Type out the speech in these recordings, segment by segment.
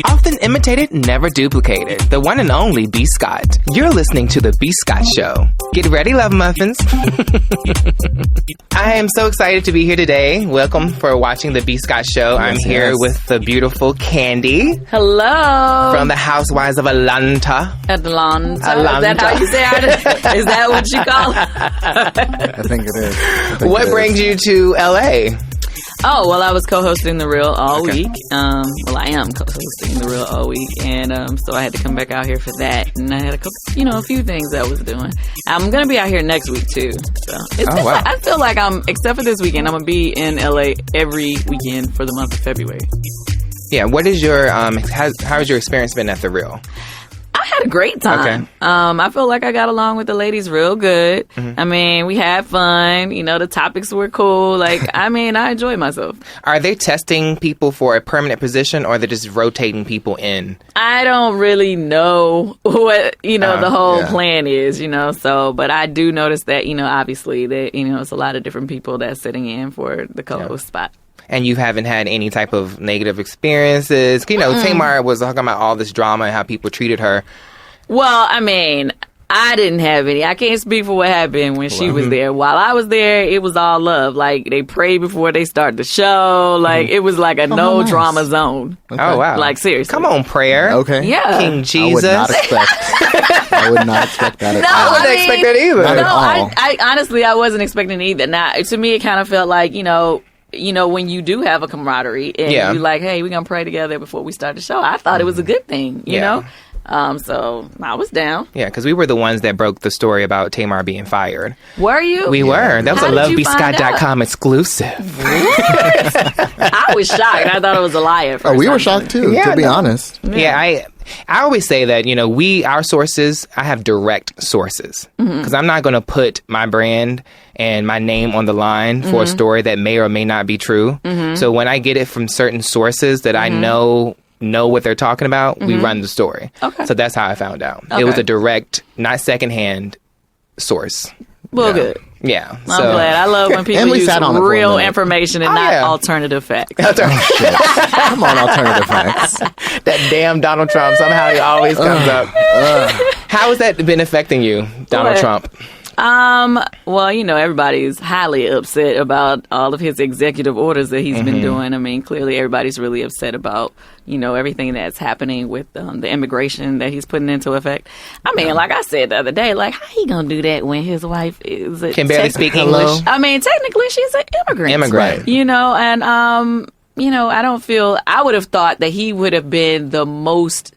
Often imitated, never duplicated. The one and only B. Scott. You're listening to The B. Scott Show. Get ready, love muffins. I am so excited to be here today. Welcome for watching The B. Scott Show. I'm here with the beautiful Kandi. Hello. From the Housewives of Atlanta. Atlanta. Is that how you say it? Is that what you call it? I think it is. What brings you to LA? Oh, well, I was co-hosting The Real all week. Well, I am co-hosting The Real all week. And so I had to come back out here for that. And I had a few things I was doing. I'm going to be out here next week, too. So wow. I feel like except for this weekend, I'm going to be in LA every weekend for the month of February. Yeah, what is your, how has your experience been at The Real? I had a great time. Okay. I feel like I got along with the ladies real good. Mm-hmm. I mean, we had fun. The topics were cool. I enjoyed myself. Are they testing people for a permanent position, or they're just rotating people in? I don't really know what, the whole plan is, but I do notice that, obviously that, it's a lot of different people that's sitting in for the co-host spot. And you haven't had any type of negative experiences? Tamar was talking about all this drama and how people treated her. Well, I didn't have any. I can't speak for what happened when she was there. While I was there, it was all love. They prayed before they started the show. It was like a no-drama zone. Okay. Oh, wow. Seriously. Come on, prayer. Okay. Yeah. King Jesus. I would not expect that at all. I wouldn't expect that either. Not at all. I honestly, I wasn't expecting it either. Now, to me, it kind of felt like, when you do have a camaraderie and you're like, hey, we're going to pray together before we start the show. I thought it was a good thing, you know? So I was down. Yeah, because we were the ones that broke the story about Tamar being fired. Were you? We were. That was a lovebscott.com exclusive. I was shocked. I thought it was a lie at first. We were shocked too, to be honest. Yeah, I always say that, our sources, I have direct sources. Because I'm not going to put my brand and my name on the line for a story that may or may not be true. So when I get it from certain sources that I know what they're talking about, we run the story. Okay. So that's how I found out. Okay. It was a direct, not secondhand source. Well, good. Yeah. I'm glad. I love when people use real information and not alternative facts. Come on, alternative facts. That damn Donald Trump. Somehow he always comes up. How has that been affecting you, Donald Trump? Well, everybody's highly upset about all of his executive orders that he's been doing. Clearly everybody's really upset about, everything that's happening with the immigration that he's putting into effect. Like I said the other day, how he gonna do that when his wife can barely speak English? Technically she's an immigrant. Right. And, I would have thought that he would have been the most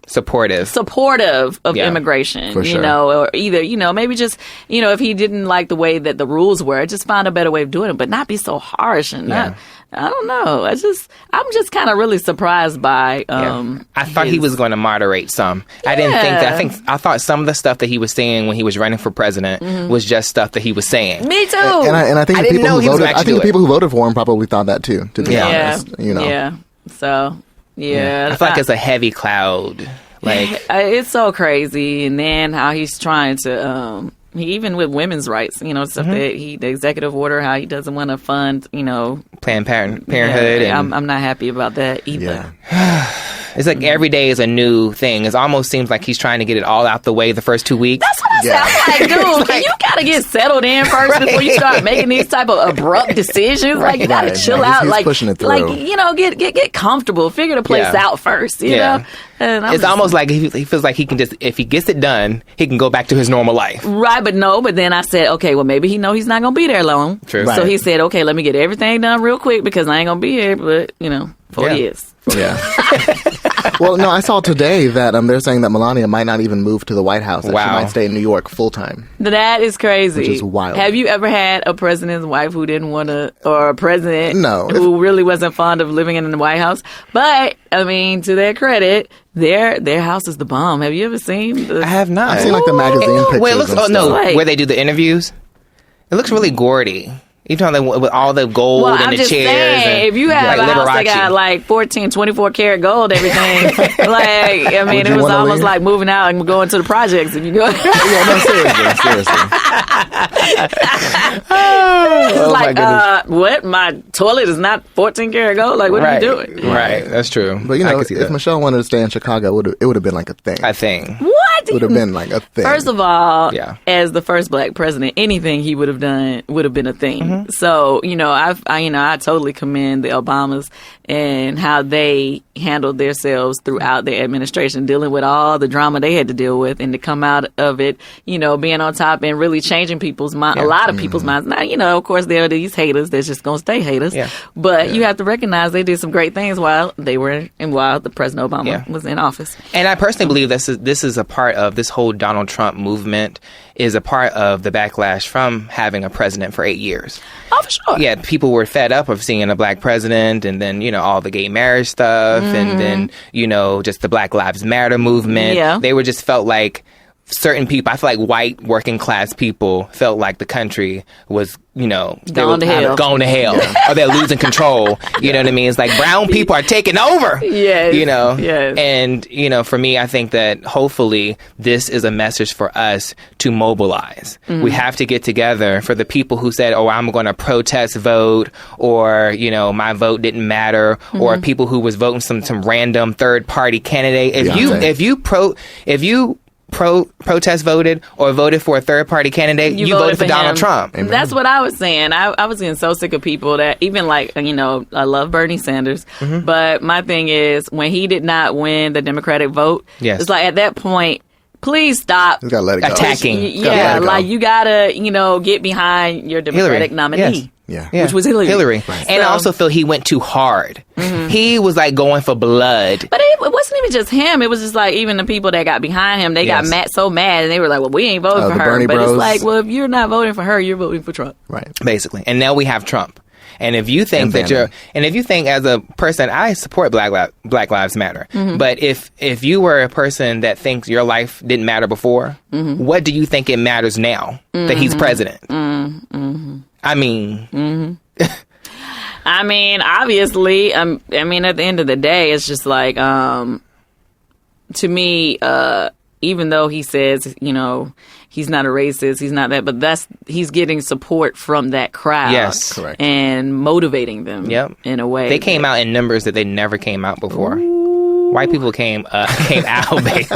supportive of immigration, for sure. Or either, maybe just, if he didn't like the way that the rules were, just find a better way of doing it, but not be so harsh and not. I don't know. I'm just kind of really surprised by. I thought he was going to moderate some. I didn't think that. I thought some of the stuff that he was saying when he was running for president was just stuff that he was saying. Me too. And I think the people who voted for him probably thought that too. To be honest, Yeah. So. Yeah, I feel like it's a heavy cloud. It's so crazy, and then how he's trying to, even with women's rights, stuff that the executive order, how he doesn't want to fund, Planned Parenthood. I'm not happy about that either. Yeah. It's like every day is a new thing. It almost seems like he's trying to get it all out the way the first 2 weeks. That's what I said. I'm like, dude, you gotta get settled in first before you start making these type of abrupt decisions. You gotta chill out. He's pushing it through. Get comfortable. Figure the place out first. You know. And it's almost like he feels like he can just, if he gets it done, he can go back to his normal life. Right, but then I said, okay, well, maybe he's not going to be there long. True. So he said, okay, let me get everything done real quick because I ain't going to be here, but, 4 years. Yeah. Well, no, I saw today that they're saying that Melania might not even move to the White House. That she might stay in New York full time. That is crazy. Which is wild. Have you ever had a president's wife who didn't want to, or a president who really wasn't fond of living in the White House? But, to their credit, their house is the bomb. Have you ever seen? I have not. I've seen the magazine pictures. Wait, it looks, where they do the interviews. It looks really gaudy. You talking like with all the gold and I'm the just chairs? Saying, and, if you have like a house that Liberace. got like 14, 24 karat gold, everything, like, I mean, it was almost like moving out and going to the projects if you go. Yeah, no, seriously. It's like, what? My toilet is not 14 karat gold? Like, what are you doing? Right, that's true. But, if Michelle wanted to stay in Chicago, it would have been like a thing. I think. What? It would have been like a thing. First of all, as the first black president, anything he would have done would have been a thing. Mm-hmm. So, I totally commend the Obamas and how they handled themselves throughout their administration, dealing with all the drama they had to deal with, and to come out of it, being on top and really changing people's mind, a lot of people's minds. Now, of course, there are these haters that's just going to stay haters, but you have to recognize they did some great things while the President Obama was in office. And I personally believe this is a part of this whole Donald Trump movement, is a part of the backlash from having a president for 8 years. Oh, for sure. Yeah, people were fed up of seeing a black president, and then, all the gay marriage stuff, and then, just the Black Lives Matter movement. Yeah. They were just felt like certain people, I feel like white working class people felt like the country was, going to hell, or they're losing control. You know what I mean? It's like brown people are taking over. Yes. Yes. And, for me, I think that hopefully this is a message for us to mobilize. Mm-hmm. We have to get together for the people who said, oh, I'm going to protest vote, or, my vote didn't matter, or people who was voting some random third party candidate. If you protest voted or voted for a third party candidate, you voted for Donald Trump. Amen. That's what I was saying. I was getting so sick of people that even I love Bernie Sanders, but my thing is when he did not win the Democratic vote, it's like at that point, please stop attacking. You gotta, get behind your Democratic nominee. Yes. Which was Hillary. Right. And I also feel he went too hard. Mm-hmm. He was like going for blood. But it wasn't even just him. It was just like even the people that got behind him, they got so mad, and they were like, well, we ain't voting for her. Bernie but Bros. It's like, well, if you're not voting for her, you're voting for Trump. Right. Basically. And now we have Trump. And if you think if you think as a person, I support Black Lives Matter. Mm-hmm. But if you were a person that thinks your life didn't matter before, what do you think it matters now that he's president? Mm-hmm. I mean, I mean, obviously, at the end of the day, it's just like, to me, even though he says, he's not a racist, he's not that, but he's getting support from that crowd. Yes, correct. And motivating them in a way. They came out in numbers that they never came out before. Ooh. White people came out, baby.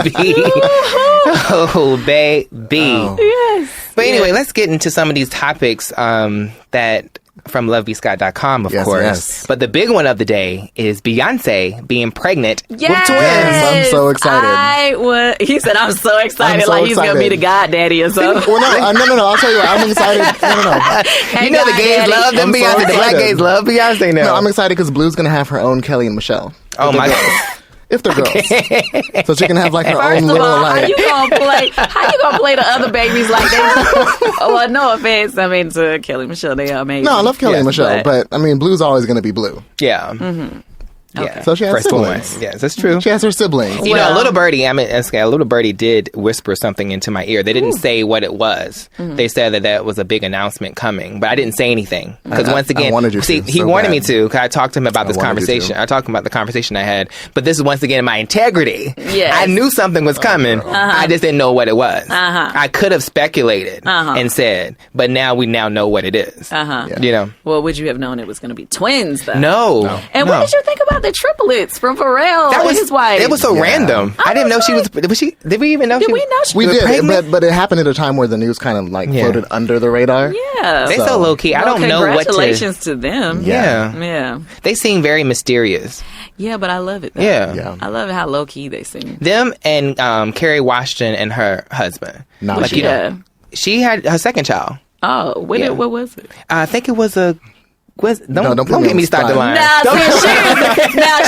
Oh, baby. Oh. Yes. But anyway, let's get into some of these topics that from lovebscott.com, of course. Yes. But the big one of the day is Beyonce being pregnant with twins. I'm so excited. He said, I'm so excited. He's going to be the goddaddy or something. Well, no. I'll tell you what. I'm excited. No. Hey, the gays love them Beyonce. The black gays love Beyonce now. No, I'm excited because Blue's going to have her own Kelly and Michelle. Oh, my God. If they're girls. So she can have her own little How you gonna play the other babies like they well, no offense, to Kelly and Michelle, they are amazing. No, I love Kelly and Michelle, but Blue's always gonna be Blue. Yeah. Mm-hmm. Yeah. Okay. So she has siblings. Yes, that's true. She has her siblings. A little birdie did whisper something into my ear. They didn't say what it was. Mm-hmm. They said that was a big announcement coming, but I didn't say anything. Because once again, he wanted me to, because I talked to him about this conversation. I talked about the conversation I had, but this is once again my integrity. Yes. I knew something was coming. I just didn't know what it was. I could have speculated and said, but we now know what it is. Yeah. Well, would you have known it was going to be twins, though? No. And what did you think about the triplets from Pharrell and his wife? It was so random. I didn't know she was. Did we even know? Did we know she was pregnant? We did, but it happened at a time where the news kind of floated under the radar. Yeah, they so low key. I don't know what to. Congratulations to them. Yeah. They seem very mysterious. Yeah, but I love it. Though. Yeah, I love how low key they seem. Them and Kerry Washington and her husband. She had her second child. Oh, what was it? I think it was a. Don't get me started lying.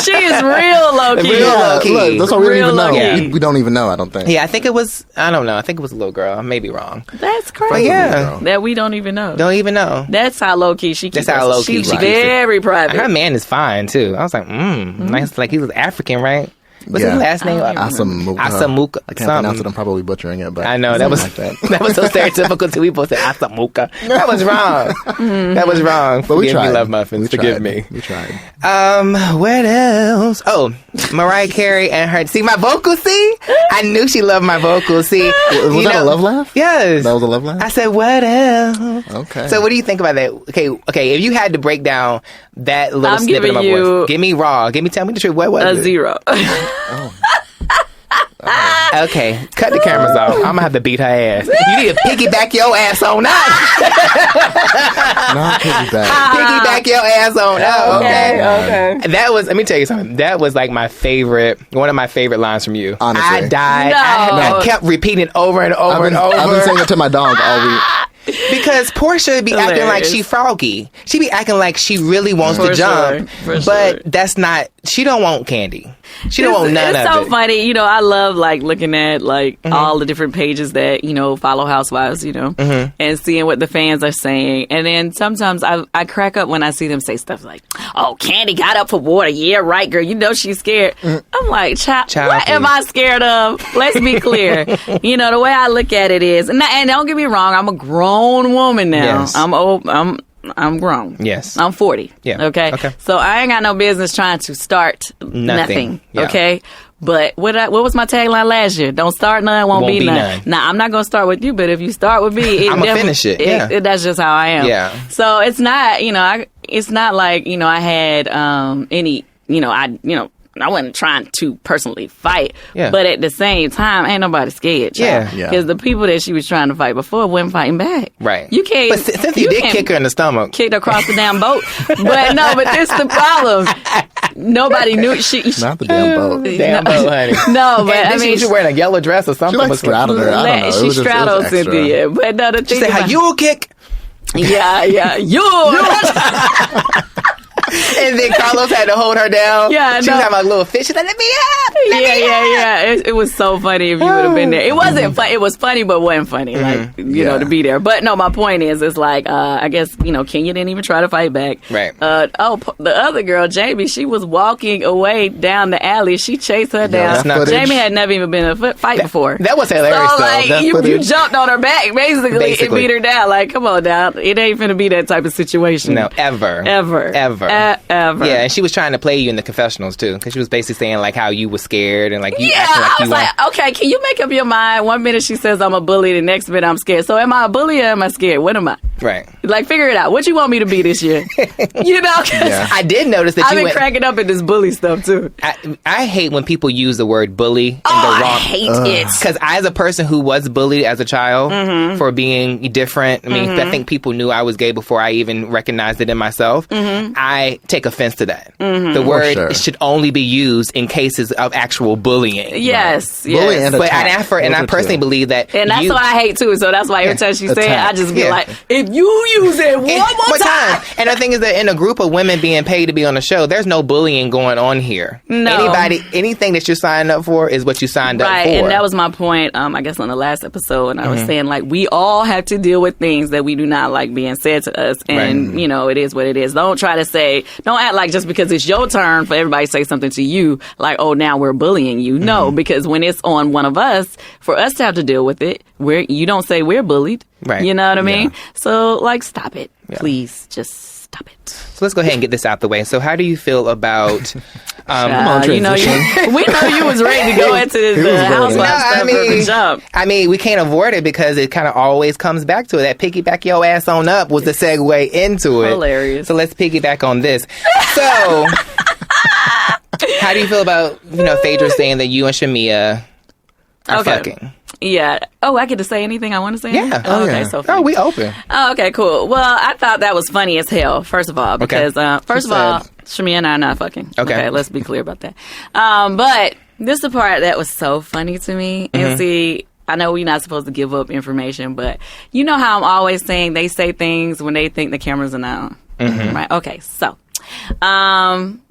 She is real low key. Real low key. Look, that's all we don't even know. Yeah. We don't even know, I don't think. Yeah, I think it was, I don't know. I think it was a little girl. I may be wrong. That's crazy. That we don't even know. Don't even know. That's how low key she keeps. That's how low key she's very private. Her man is fine, too. I was like, nice. Like, he was African, right? What's his last name? Asamuka. I can't pronounce it. I'm probably butchering it, but I know that was like that was so stereotypical too. We both said Asamuka. That was wrong. That was wrong. But we tried. Me, love muffins. Forgive me. We tried. What else? Oh, Mariah Carey and her. See my vocals. See, I knew she loved my vocals. See, was that a love laugh? Yes, that was a love laugh. I said, what else? Okay. So what do you think about that? Okay. If you had to break down that little snippet of my voice, give me raw. Tell me the truth. What was it? 0. Okay, cut the cameras off. I'm gonna have to beat her ass. You need to piggyback your ass on up. Not piggyback. Piggyback your ass on up. Okay. That was. Let me tell you something. That was like one of my favorite lines from you. Honestly, I died. No. I kept repeating it over and over and over. I've been saying it to my dog all week. Because Portia be acting like she froggy. She be acting like she really wants to jump. But that's not. She don't want Kandi. She don't want none of it. It's so funny. I love like looking at like all the different pages that, follow Housewives, and seeing what the fans are saying. And then sometimes I crack up when I see them say stuff like, oh, Kandi got up for water. Yeah, right, girl. She's scared. I'm like, child, what am I scared of? Let's be clear. The way I look at it is, and don't get me wrong, I'm a grown woman now. Yes. I'm old. I'm grown. Yes. I'm 40. Yeah. Okay. So I ain't got no business trying to start nothing. Yeah. Okay. But what was my tagline last year? Don't start none, won't be none. Now, I'm not going to start with you, but if you start with me, I'm going to finish it. Yeah. That's just how I am. Yeah. So it's not, it's not like, I had any, I wasn't trying to personally fight, but at the same time, ain't nobody scared. Yeah, because the people that she was trying to fight before wasn't fighting back. Right. You can't. But Cynthia did kick her in the stomach. Kicked her across the damn boat. But this the problem. Nobody knew she. Not the damn boat. Damn boat, honey. No, but she was wearing a yellow dress or something. She straddled her. I don't know. She straddled Cynthia. But no, the thing she said, "How you kick?" Yeah, you. And then Carlos had to hold her down. Yeah, she was having like a little fish. She's like, let me up. Yeah. It was so funny if you would have been there. It wasn't fun. It was funny, but wasn't funny. Like, to be there. But no, my point is, it's like, I guess, Kenya didn't even try to fight back. Right. The other girl, Jamie, she was walking away down the alley. She chased her down. Jamie had never even been in a fight before. That was hilarious, so, like, you jumped on her back, basically, and beat her down. Like, come on down. It ain't finna be that type of situation. No, ever. Yeah, and she was trying to play you in the confessionals too, because she was basically saying like how you were scared and like you. Yeah, I was like, okay, can you make up your mind? One minute she says I'm a bully, the next minute I'm scared. So am I a bully or am I scared? What am I? Right. Like, figure it out. What you want me to be this year? I did notice that I've been cracking up at this bully stuff too. I hate when people use the word bully in the wrong. I hate it. Because as a person who was bullied as a child for being different, I mean, I think people knew I was gay before I even recognized it in myself. I take offense to that. The word should only be used in cases of actual bullying. Yes. Bullying and attack. And I personally believe that. And that's what I hate too. So that's why every time she said it, I just be like, if you use it one more time. And the thing is that in a group of women being paid to be on the show, there's no bullying going on here. No. Anything that you're signing up for is what you signed up for. Right, and that was my point, I guess, on the last episode. And I was saying, like, we all have to deal with things that we do not like being said to us. And, it is what it is. Don't act like just because it's your turn for everybody to say something to you, like, oh, now we're bullying you. No, because when it's on one of us, for us to have to deal with it, you don't say we're bullied. Right. You know what I mean? So, like, stop it. Yeah. Please, just stop it. So let's go ahead and get this out the way. So how do you feel about... we know you was ready to go into the housewife stuff from the jump. I mean, we can't avoid it because it kind of always comes back to it. That piggyback your ass on up was the segue into it. Hilarious. So let's piggyback on this. So, how do you feel about, Phaedra saying that you and Shamia are fucking? Yeah. Oh, I get to say anything I want to say? Yeah. Okay, so funny. Oh, we open. Oh, okay, cool. Well, I thought that was funny as hell, first of all, because, first of all, Shamia and I are not fucking. Okay, let's be clear about that. But this is the part that was so funny to me. And see, I know we're not supposed to give up information, but you know how I'm always saying they say things when they think the cameras are not on. Right? Okay, so.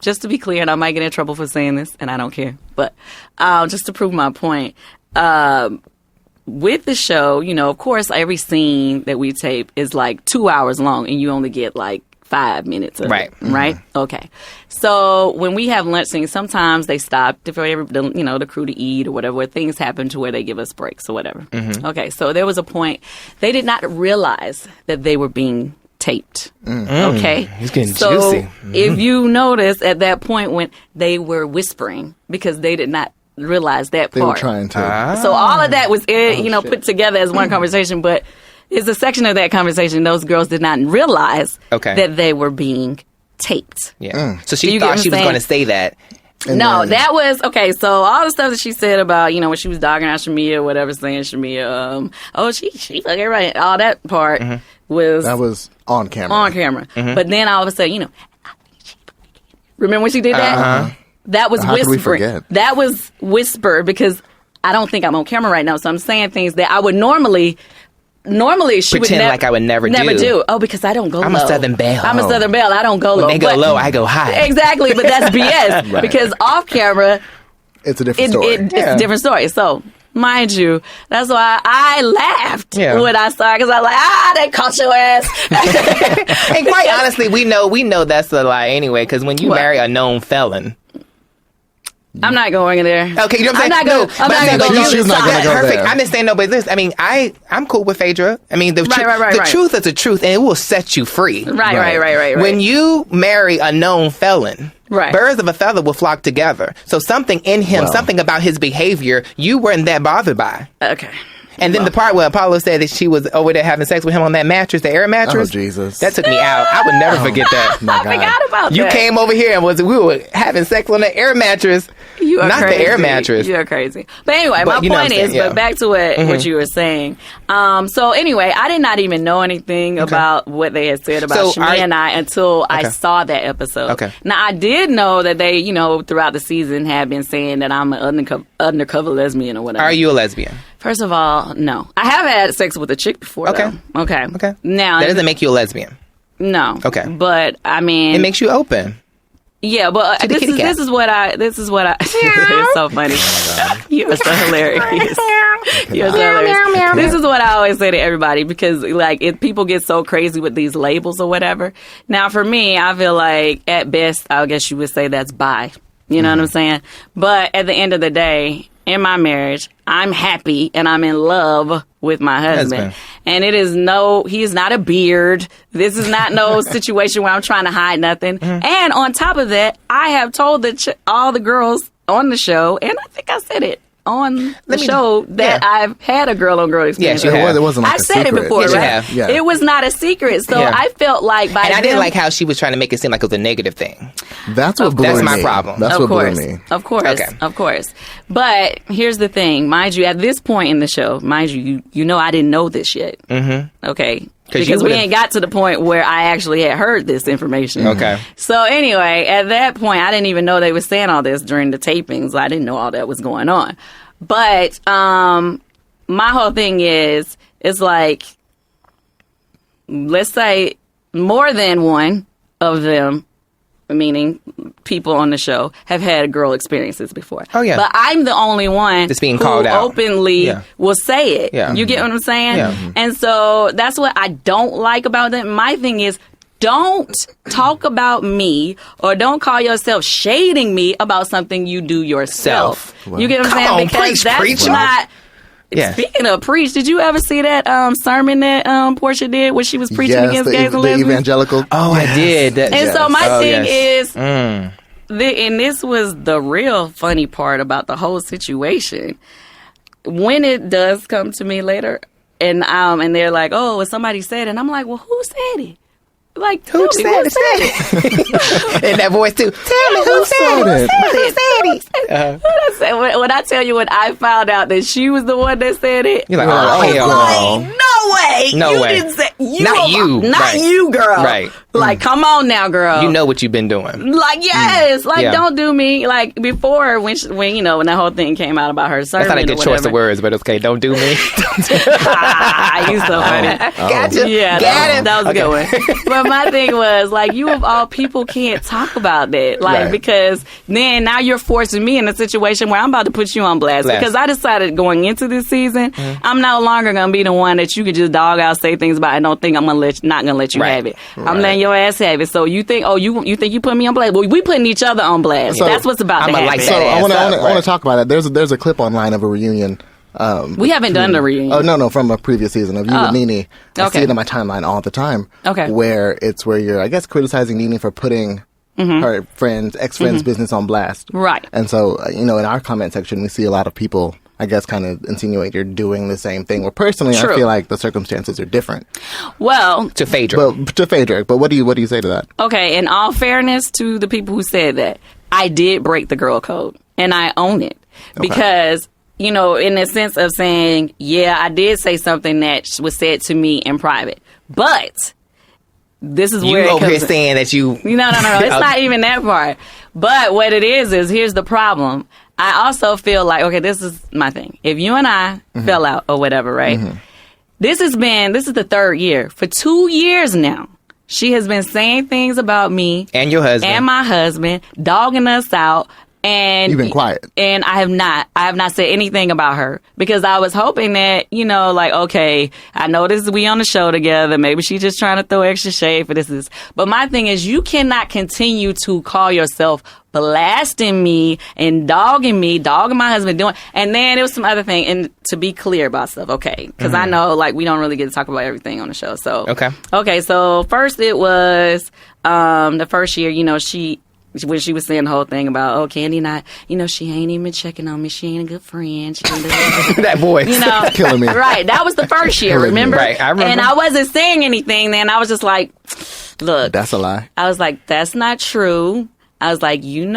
Just to be clear, and I might get in trouble for saying this, and I don't care, but just to prove my point, with the show, of course, every scene that we tape is like 2 hours long, and you only get like 5 minutes of right. it, right? Okay. So when we have lunch things, sometimes they stop for the crew to eat or whatever, where things happen to where they give us breaks or whatever. Okay. So there was a point they did not realize that they were being taped. Okay. It's getting so juicy. If you notice at that point when they were whispering because they did not realize that They part. were trying to. So all of that was put together as one conversation, but it's a section of that conversation those girls did not realize that they were being taped. Yeah. So she thought she was going to say that. That was okay. So all the stuff that she said about when she was dogging out Shamia or whatever, saying Shamia, she fuck everybody. All that part was on camera. But then all of a sudden, remember when she did that? That was How whispering. could we forget? That was whisper because I don't think I'm on camera right now, so I'm saying things that I would normally she pretend would like I would never do. Oh, because I don't go low. I'm a Southern Belle. I don't go low. When they go low, I go high. Exactly, but that's BS. Right. Because off camera, it's a different story. It's a different story. So, mind you, that's why I laughed when I saw it, because I was like, they caught your ass. And quite honestly, we know that's a lie anyway, because when you marry a known felon, I'm not going in there. Okay, you know what I'm saying? I'm not going to go. She's not going to go perfect. there. I'm just saying, no, but listen, I mean, I'm cool with Phaedra. I mean, the truth is the truth, and it will set you free. Right. When you marry a known felon, birds of a feather will flock together. So something in him, something about his behavior, you weren't that bothered by. Okay. And then the part where Apollo said that she was over there having sex with him on that mattress, the air mattress. Oh, Jesus. That took me out. I would never forget that. I forgot about that. You came over here and we were having sex on the air mattress. You are not crazy. The air mattress. You are crazy. But anyway, my point is, but back to what you were saying. So anyway, I did not even know anything about what they had said about Shamia and I until I saw that episode. Okay. Now, I did know that they, throughout the season had been saying that I'm an undercover lesbian or whatever. Are you a lesbian? First of all, no. I have had sex with a chick before, though. Okay. Now, that doesn't make you a lesbian. No. Okay. But, I mean... It makes you open. Yeah, but this is what I... It's so funny. You are so hilarious. You're so hilarious. This is what I always say to everybody, because, if people get so crazy with these labels or whatever. Now, for me, I feel like, at best, I guess you would say that's bi. You know what I'm saying? But at the end of the day... in my marriage, I'm happy and I'm in love with my husband. And he is not a beard. This is not no situation where I'm trying to hide nothing. And on top of that, I have told all the girls on the show, and I think I said it on the show, that I've had a girl-on-girl experience. Yes, you have. It wasn't like I said secret. it before, yes, right? You have. Yeah. It was not a secret. So I felt like by I didn't like how she was trying to make it seem like it was a negative thing. That's what blew me. That's my problem. That's what blew me. Of course. But here's the thing. Mind you, at this point in the show, you know I didn't know this yet. Mm-hmm. Okay? Because we ain't got to the point where I actually had heard this information. Okay. So anyway, at that point, I didn't even know they were saying all this during the tapings. I didn't know all that was going on. But my whole thing is, it's like, let's say more than one of them, meaning people on the show, have had girl experiences before. Oh, yeah. But I'm the only one that's being who called out. Openly will say it. Yeah. You get what I'm saying? Yeah. And so that's what I don't like about them. My thing is, don't talk about me or don't call yourself shading me about something you do yourself. Well, you get what I'm saying? Because that's not... Speaking of preach, did you ever see that sermon that Portia did where she was preaching against gays and lesbians? The evangelical. Oh, I did. And so my thing is, and this was the real funny part about the whole situation. When it does come to me later, and they're like, "Oh, well, somebody said it," and I'm like, "Well, who said it?" Like, who said it? In that voice too. Tell me who said it? When I tell you, when I found out that she was the one that said it, you're like, no way. No way. Didn't say, Not you. Not you, girl. Right. Like, come on now, girl. You know what you've been doing. Like, yes. Like, don't do me. Like, before, when that whole thing came out about her sermon. That's not a good choice of words, but it's okay. Don't do me. You so funny. Gotcha. Yeah, that was a good one. But my thing was, like, you of all people can't talk about that. Like, because then now you're forcing me in a situation where I'm about to put you on blast. Because I decided going into this season, I'm no longer going to be the one that you can just dog out, say things about, and don't think I'm not going to let you have it. I'm letting your ass have it. So you think, you think you put me on blast? Well, we putting each other on blast. So that's what's about to happen. So I want to talk about it. There's a clip online of a reunion. We haven't done the reunion. Oh, no, from a previous season of you and Nene. I see it on my timeline all the time. Okay. Where you're, I guess, criticizing Nene for putting her ex-friend's business on blast. Right. And so, in our comment section, we see a lot of people, I guess, kind of insinuate you're doing the same thing. Well, personally, I feel like the circumstances are different. Well, to Phaedric. But what do you say to that? Okay, in all fairness to the people who said that, I did break the girl code, and I own it. Because, in the sense of saying, yeah, I did say something that was said to me in private. But this is where you over here saying that you... No. It's not even that part. But what it is here's the problem. I also feel like, okay, this is my thing. If you and I fell out or whatever, right? This is the third year. For 2 years now, she has been saying things about me. And your husband. And my husband, dogging us out. And you've been quiet. And I have not said anything about her because I was hoping that, okay, I know we on the show together. Maybe she's just trying to throw extra shade for this. But my thing is, you cannot continue to call yourself blasting me and dogging my husband and then there was some other thing. And to be clear about stuff, okay, because I know we don't really get to talk about everything on the show. So okay. So first it was the first year, when she was saying the whole thing about, Kandi not, she ain't even checking on me. She ain't a good friend. She ain't that voice. Killing me. Right. That was the first year, remember? Right. I remember. And I wasn't saying anything then. I was just like, look. That's a lie. I was like, that's not true. I was like, you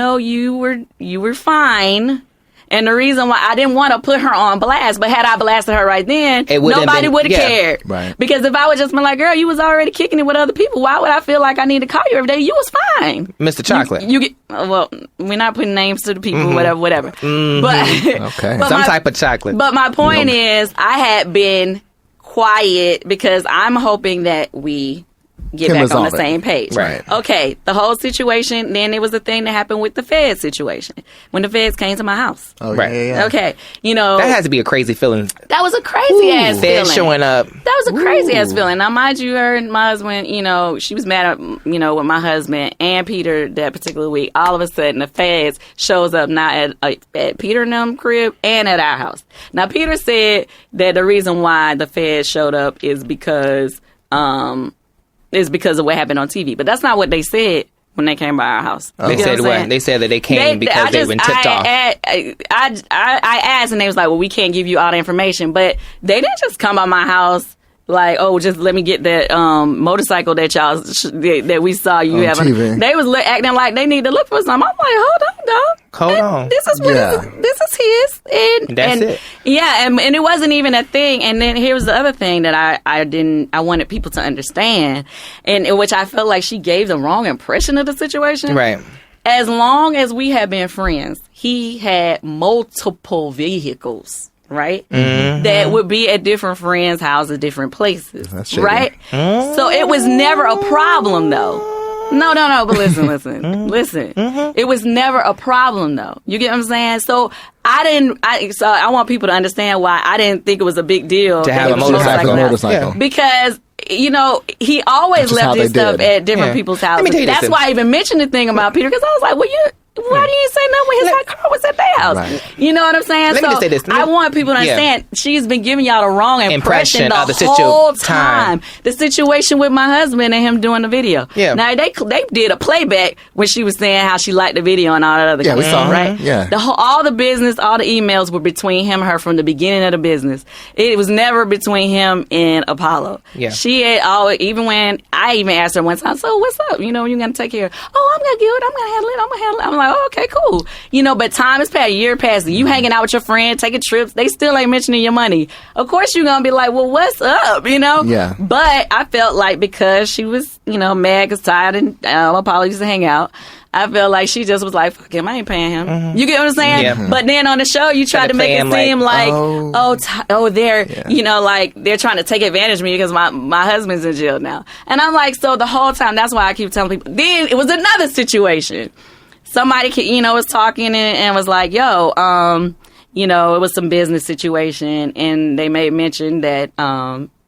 were fine. And the reason why I didn't want to put her on blast, but had I blasted her right then, nobody would have cared. Right. Because if I would just been like, girl, you was already kicking it with other people, why would I feel like I need to call you every day? You was fine. Mr. Chocolate. You get, well, we're not putting names to the people, whatever. But, okay. But some type of chocolate. But my point is, I had been quiet because I'm hoping that we get back on the same page. Right. Okay, the whole situation, then there was a thing that happened with the Feds situation. When the Feds came to my house. Oh, right. Yeah. Okay, that has to be a crazy feeling. That was a crazy ass feeling. Feds showing up. That was a crazy ass feeling. Now, mind you, her and my husband, she was mad at, with my husband and Peter that particular week. All of a sudden, the Feds shows up now at Peter and them crib and at our house. Now, Peter said that the reason why the Feds showed up is because of what happened on TV. But that's not what they said when they came by our house. They said what? They said that they came because they've been tipped off. I asked, and they was like, well, we can't give you all the information. But they didn't just come by my house like, just let me get that motorcycle that y'all that we saw you having. TV. They was acting like they need to look for something. I'm like, hold on, dog. Hold on. This is this is his. And that's it. Yeah, and it wasn't even a thing. And then here's the other thing that I wanted people to understand, and in which I felt like she gave the wrong impression of the situation. Right. As long as we have been friends, he had multiple vehicles. Right? That would be at different friends' houses, different places. Right? So it was never a problem, though. No, but listen. It was never a problem, though. You get what I'm saying? So I want people to understand why I didn't think it was a big deal to have a motorcycle. Yeah. Because, he always left his stuff at different people's houses. That's why I even mentioned the thing about Peter, because I was like, well, why didn't you say nothing when his car was at their house? Right. You know what I'm saying? Let me just say this. I want people to understand she's been giving y'all the wrong impression the whole time. The situation with my husband and him doing the video. Yeah. Now, they did a playback when she was saying how she liked the video and all that other stuff. We saw right? Yeah. All the business, all the emails were between him and her from the beginning of the business. It was never between him and Apollo. Yeah. She had always, even when I even asked her one time, so what's up? You're going to take care of it. I'm going to do it. I'm going to handle it. I'm like, okay, cool. But time has passed, a year passed. You hanging out with your friend, taking trips. They still ain't mentioning your money. Of course, you're going to be like, well, what's up? Yeah. But I felt like because she was, mad because tired and Apollo used to hang out, I felt like she just was like, fuck him, I ain't paying him. You get what I'm saying? Yeah. But then on the show, you try to make it seem like, they're, like, they're trying to take advantage of me because my husband's in jail now. And I'm like, so the whole time, that's why I keep telling people. Then it was another situation. somebody, was talking and was like, yo, it was some business situation, and they made mention that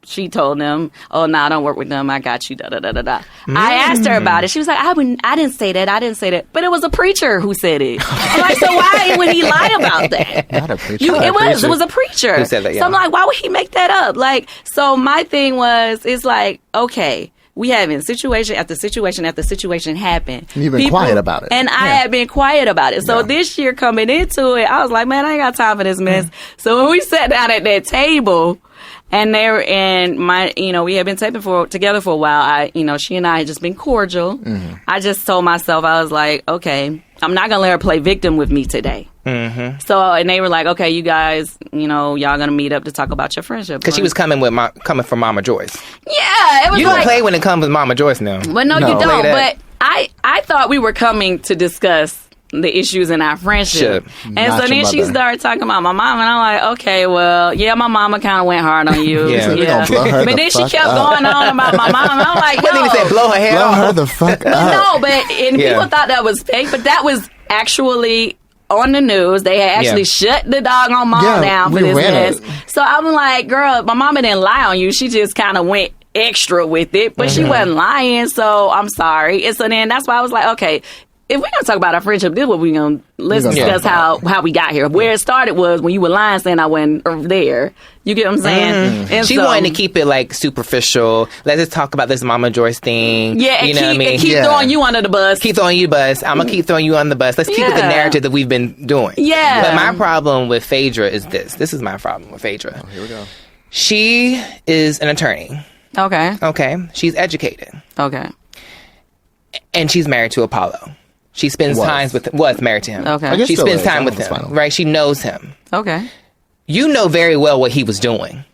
she told them, oh, no, I don't work with them. I got you, da-da-da-da-da. I asked her about it. She was like, I didn't say that. But it was a preacher who said it. I'm like, so why would he lie about that? Not a preacher. It was a preacher. Who said that, yeah. So I'm like, why would he make that up? Like, so my thing was, it's like, okay, we having situation after situation after situation happen. You've been quiet about it. And I had been quiet about it. So this year coming into it, I was like, man, I ain't got time for this mess. So when we sat down at that table, and we had been taping together for a while. She and I had just been cordial. Mm-hmm. I just told myself, I was like, okay, I'm not gonna let her play victim with me today. Mm-hmm. So, and they were like, okay, you guys, y'all gonna meet up to talk about your friendship. Because she was coming from Mama Joyce. Yeah, it was. You don't play when it comes with Mama Joyce now. Well, no, you don't. But I thought we were coming to discuss the issues in our friendship. And so then she started talking about my mom, and I'm like, okay, well, yeah, my mama kind of went hard on you. Yeah. But then she kept going on about my mom, and I'm like, no. What did he say, blow her hair off? Blow her the fuck up. No, people thought that was fake, but that was actually on the news. They had actually shut the doggone mom down for this mess. So I'm like, girl, my mama didn't lie on you. She just kind of went extra with it, but she wasn't lying, so I'm sorry. And so then that's why I was like, okay, if we're going to talk about our friendship, this is what we're going to, let's discuss how we got here. Where it started was when you were lying saying I wasn't there. You get what I'm saying? And she wanted to keep it like superficial. Let's just talk about this Mama Joyce thing. Yeah, and keep throwing you under the bus. Keep throwing you bus. I'm going to keep throwing you on the bus. Let's keep it the narrative that we've been doing. Yeah. But my problem with Phaedra is this. This is my problem with Phaedra. Oh, here we go. She is an attorney. Okay. She's educated. Okay. And she's married to Apollo. She spends time was married to him. Okay. She spends time with him. Right? She knows him. Okay. You know very well what he was doing.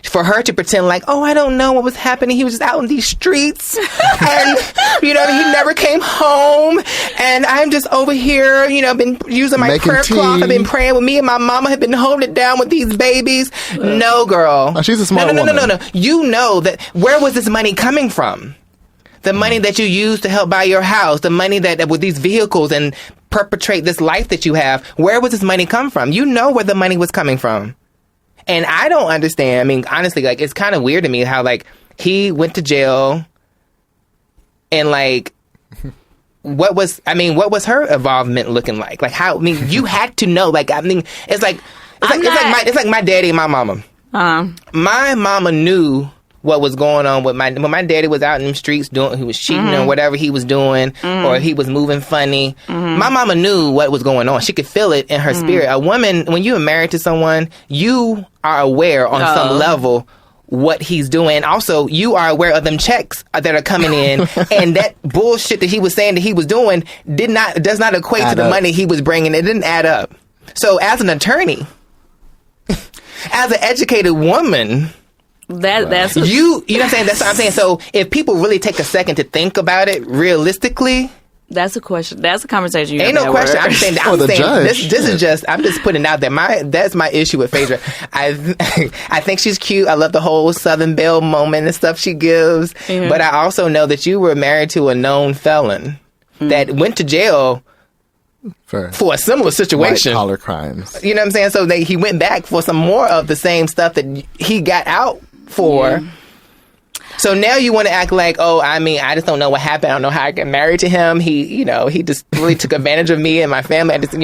For her to pretend like, oh, I don't know what was happening. He was just out in these streets. And, he never came home. And I'm just over here, been using my prayer cloth. I've been praying with me and my mama have been holding it down with these babies. No, girl. Oh, she's a smart woman. No. You know that, where was this money coming from? The money that you use to help buy your house, the money that with these vehicles and perpetrate this life that you have, where was this money come from? You know where the money was coming from. And I don't understand. I mean, honestly, like, it's kind of weird to me how, like, he went to jail and, like, what was her involvement looking like? Like, how, you had to know. Like, it's like my daddy and my mama. My mama knew what was going on with when my daddy was out in the streets he was cheating or whatever he was doing, or he was moving funny. My mama knew what was going on. She could feel it in her spirit. A woman, when you are married to someone, you are aware on some level what he's doing. Also, you are aware of them checks that are coming in, and that bullshit that he was saying that he was doing does not equate to the money he was bringing. It didn't add up. So, as an attorney, as an educated woman, that's you know what I'm saying? That's what I'm saying. So if people really take a second to think about it realistically, that's a question. That's a conversation. Ain't no question. I'm saying this is just. I'm just putting it out there. That's my issue with Phaedra. I think she's cute. I love the whole Southern Belle moment and stuff she gives. Mm-hmm. But I also know that you were married to a known felon that went to jail for a similar situation. White collar crimes. You know what I'm saying? So he went back for some more of the same stuff that he got out for. Yeah. So now you want to act like, I just don't know what happened. I don't know how I got married to him. He just really took advantage of me and my family. I just,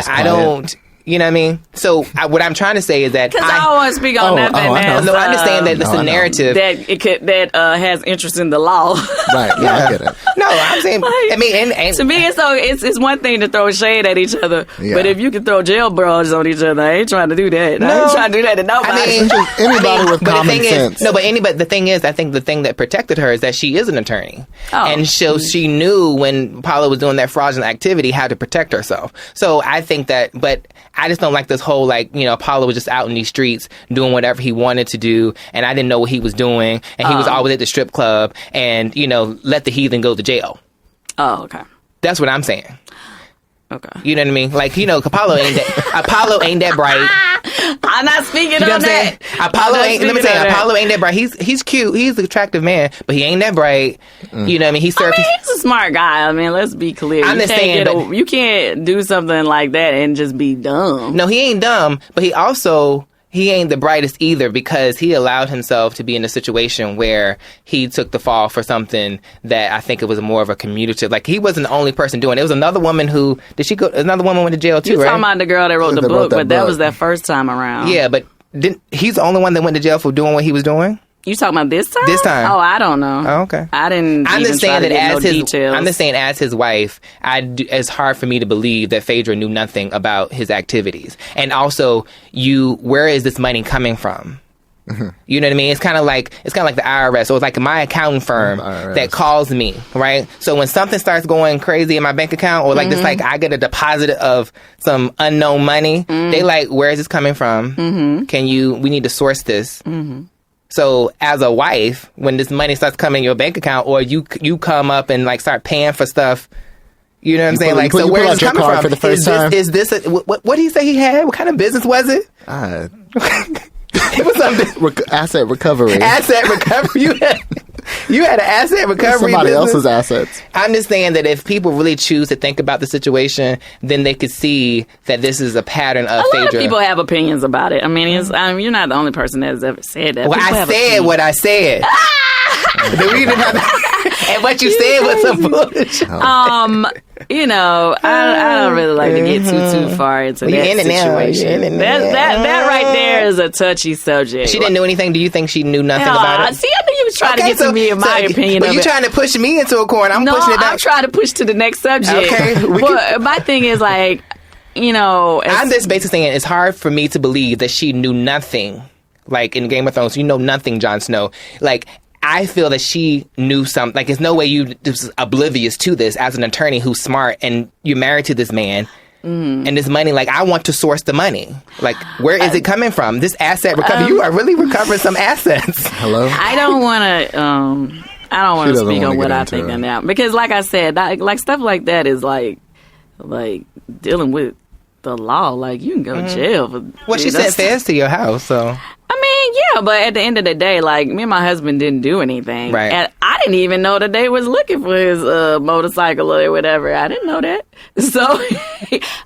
I don't. You know what I mean? So what I'm trying to say is that because I don't want to speak on nothing. I understand that it's a narrative that has interest in the law. Right? Yeah, I get it. No, I'm saying. And to me, it's one thing to throw shade at each other, but if you can throw jailbirds on each other, I ain't trying to do that. I ain't trying to do that to nobody. Anybody with common sense. But the thing is, I think the thing that protected her is that she is an attorney, and so she knew when Paula was doing that fraudulent activity how to protect herself. So I think that, but I just don't like this whole, Apollo was just out in these streets doing whatever he wanted to do, and I didn't know what he was doing, and he was always at the strip club, and, let the heathen go to jail. Oh, okay. That's what I'm saying. Okay. You know what I mean? Like, Apollo ain't that bright. I'm not speaking You know on what I'm saying? that. Apollo ain't. Let me tell you, Apollo ain't that bright. He's cute. He's an attractive man, but he ain't that bright. You know what I mean? He's a smart guy. I mean, let's be clear. I'm just saying, you can't do something like that and just be dumb. No, he ain't dumb, but he ain't the brightest either, because he allowed himself to be in a situation where he took the fall for something that I think it was more of a commutative. Like, he wasn't the only person doing it. It was another woman who another woman went to jail too, You're right? talking about the girl that wrote the book, but that was that first time around. Yeah, but he's the only one that went to jail for doing what he was doing? You talking about this time? This time. Oh, I don't know. Oh, okay. I didn't. I'm just saying that I'm just saying, as his wife, it's hard for me to believe that Phaedra knew nothing about his activities. And also, where is this money coming from? Mm-hmm. You know what I mean? It's kind of like the IRS, or it's like my accounting firm that calls me, right? So when something starts going crazy in my bank account, or like this, like I get a deposit of some unknown money, they like, where is this coming from? We need to source this. So as a wife, when this money starts coming in your bank account, or you come up and like start paying for stuff, you know what I'm saying? Like, so where is it coming from? For the first time? Is this what did he say he had? What kind of business was it? It was something. Asset recovery. Asset recovery. You had an asset recovery. Somebody else's assets. I'm just saying that if people really choose to think about the situation, then they could see that this is a pattern of Phaedra. A lot of people have opinions about it. I mean, you're not the only person that's ever said that. Well, I said what I said. And what you said was some bullshit. I don't really like to get too far into that situation. That right there is a touchy subject. She didn't know anything. Do you think she knew nothing about it? See, I think you was trying to get to me in my opinion. But you're trying to push me into a corner. I'm pushing it back. I'm trying to push to the next subject. Okay. But my thing is like, I'm just basically saying it's hard for me to believe that she knew nothing. Like in Game of Thrones, you know nothing, Jon Snow. Like, I feel that she knew something. Like, there's no way you just oblivious to this as an attorney who's smart and you're married to this man. And this money, like, I want to source the money. Like, where is it coming from? This asset recovery. You are really recovering some assets. Hello? I don't want to speak on what I think of now. Because, like I said, like stuff like that is like dealing with the law. Like, you can go to jail for... Well, she sent feds to your house, so... I mean, yeah, but at the end of the day, like, me and my husband didn't do anything. Right. And I didn't even know that they was looking for his motorcycle or whatever. I didn't know that. So,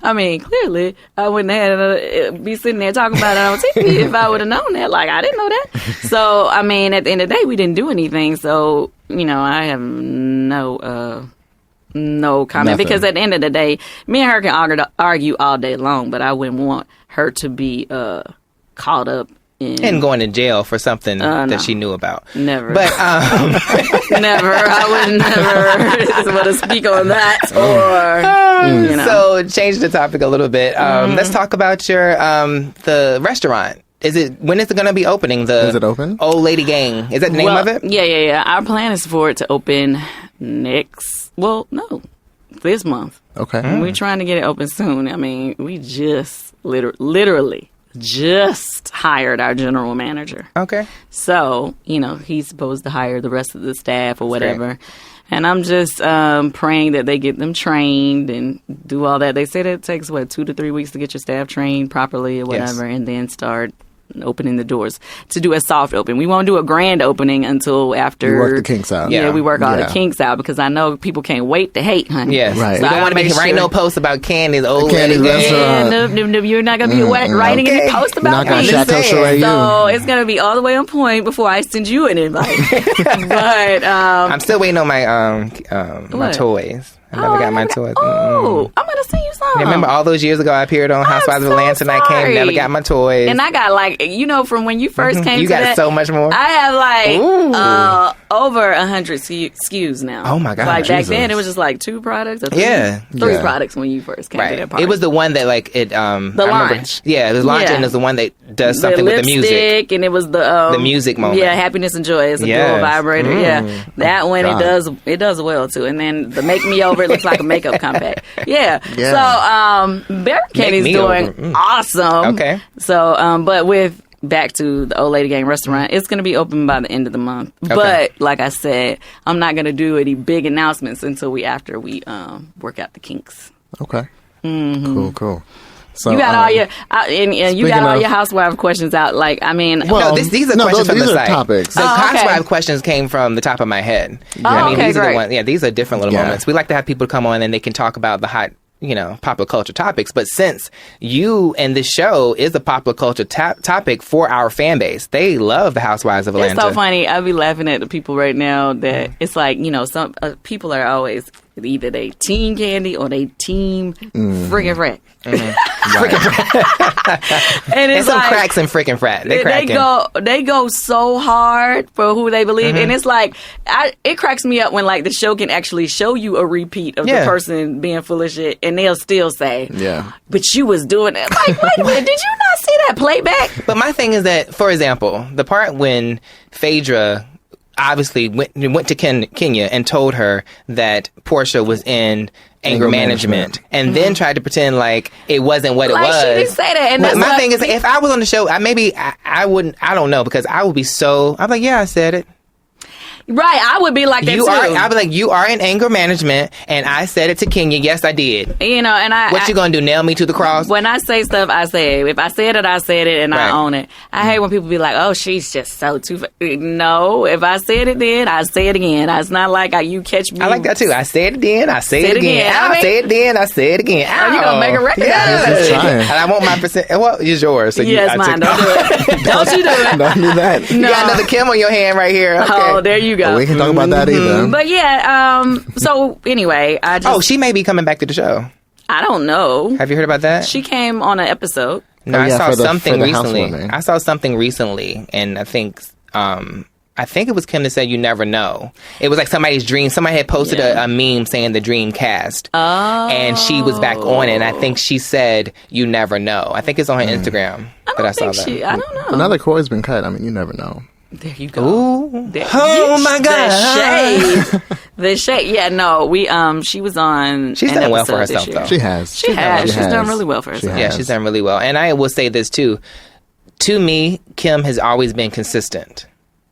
I mean, clearly, I wouldn't have be sitting there talking about it on TV if I would have known that. Like, I didn't know that. So, I mean, at the end of the day, we didn't do anything. So, I have no comment. Nothing. Because at the end of the day, me and her can argue all day long, but I wouldn't want her to be caught up and going to jail for something that she knew about. Never. But never. I would never want to speak on that. Or So change the topic a little bit. Let's talk about your the restaurant. When is it going to be opening? Is it open? Old Lady Gang. Is that the name of it? Yeah. Our plan is for it to open this month. Okay. We're trying to get it open soon. I mean, we just literally just hired our general manager. Okay. So, he's supposed to hire the rest of the staff or whatever. And I'm just praying that they get them trained and do all that. They say that it takes, 2 to 3 weeks to get your staff trained properly or whatever, and then start opening the doors to do a soft open. We won't do a grand opening until after... You work the kinks out. Yeah, we work all the kinks out because I know people can't wait to hate, honey. Yes. Right. So we don't want to be writing no posts about Kandi's Old Lady Gang. No, you're not going to be writing any post about me. So it's going to be all the way on point before I send you an invite. But I'm still waiting on my toys. I never got my toys. I'm going to send you some. Remember all those years ago I appeared on Housewives of Atlanta and I came, never got my toys. And I got from when you first came you to got so much more. I have over 100 SKUs now. Oh my God. Like back then it was just 2 products or 3 products when you first came to that party. It was the one that the launch. Yeah, it was launch and it was the one that does something with the music. And it was the music moment. Yeah, Happiness and Joy. It's a dual vibrator. Yeah. That one it does well too. And then the Make Me Over, it looks like a makeup compact. Yeah. So Bear Candy's doing awesome. Okay. So but back to the Old Lady Gang restaurant, it's going to be open by the end of the month. Okay. But like I said, I'm not going to do any big announcements until after we work out the kinks. Okay. Mm-hmm. Cool. So, you got all your you got all your housewife questions out. Like, I mean, no, these are questions from the site. Topics. The housewife questions came from the top of my head. These are the ones. Yeah, these are different little moments. We like to have people come on and they can talk about the hot, popular culture topics. But since you and this show is a popular culture topic for our fan base, they love the Housewives of Atlanta. It's so funny. I'll be laughing at the people right now that it's like, some people are always either they team Kandi or they team friggin' frat. Freaking frat. And it's some like, cracks and freaking frat. They go so hard for who they believe, and it's like it cracks me up when like the show can actually show you a repeat of the person being full of shit, and they'll still say, but you was doing it. Like, wait a minute, did you not see that playback? But my thing is that, for example, the part when Phaedra obviously went to Kenya and told her that Portia was in anger management and then tried to pretend like it wasn't what it was. She didn't say that. And my thing is, if I was on the show, I wouldn't, I don't know, because I would be I'm like, yeah, I said it. Right, I would be like that too. I'd be like, you are in anger management, and I said it to Kenya. Yes, I did. And what you gonna do? Nail me to the cross? When I say stuff, I say it. If I said it, I said it, and I own it. I hate when people be like, "Oh, she's just so too." No, if I said it, then I say it again. It's not like you catch me. I like that too. I say it then, I say it again. I say it then, I say it again. Oh, you gonna make a record out of it? And I want my percent. Well, it's yours. So yes, mine. Don't do it. Don't you do it? Don't do that. You got another Kim on your hand right here. Okay. Oh, there you go. Well, we can talk about that either. But yeah, so anyway, she may be coming back to the show. I don't know. Have you heard about that? She came on an episode. No, I saw something recently. I saw something recently, and I think it was Kim that said you never know. It was like somebody's dream. Somebody had posted a meme saying the dream cast. Oh. And she was back on it, and I think she said you never know. I think it's on her Instagram that I saw that. I don't know. Another Corey's been cut. I mean, you never know. There you go. Ooh. Oh my God. The shade. Yeah, no, she was on. She's done well for herself, though. She has. She's done really well for herself. Yeah, she's done really well. And I will say this too. To me, Kim has always been consistent.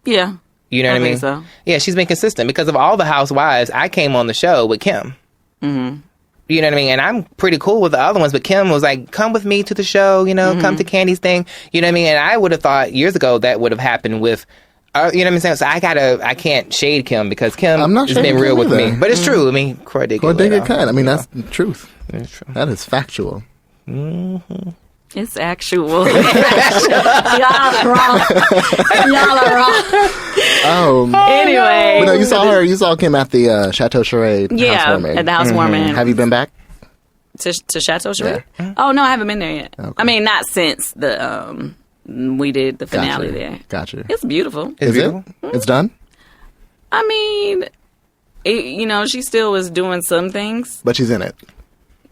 Yeah. You know what I mean? So. Yeah, she's been consistent because of all the housewives. I came on the show with Kim. Mm-hmm. You know what I mean? And I'm pretty cool with the other ones, but Kim was like, come with me to the show, come to Kandi's thing. You know what I mean? And I would have thought years ago that would have happened with, you know what I'm saying? So I can't shade Kim because Kim has been real with me. But it's true. I mean, Corey did get cut. I mean, that's the truth. It's true. That is factual. Mm-hmm. It's actual. Y'all are wrong. Y'all are wrong. Anyway. But no, you saw Kim at the Chateau Charade housewarming. At the housewarming. Have you been back? To Chateau Charade? Yeah. Oh, no, I haven't been there yet. Okay. I mean, not since we did the finale there. Gotcha. It's beautiful. Is it? It's done? I mean, she still was doing some things. But she's in it.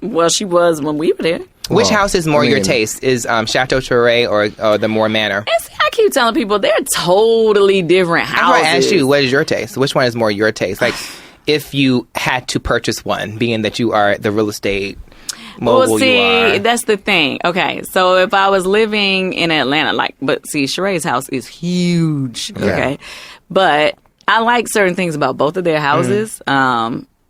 Well, she was when we were there. Which house is more your taste? Is Chateau Charade or the Moore Manor? And see, I keep telling people they're totally different houses. I want to ask you, what is your taste? Which one is more your taste? Like, if you had to purchase one, being that you are the real estate mogul that's the thing. Okay, so if I was living in Atlanta, but Charade's house is huge. Okay, but I like certain things about both of their houses.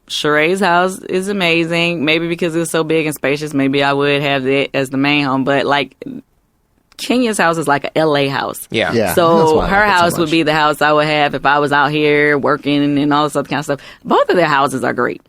Sharade's house is amazing. Maybe because it was so big and spacious, maybe I would have it as the main home. But Kenya's house is like a LA house. Yeah. So her house would be the house I would have if I was out here working and all this other kind of stuff. Both of their houses are great.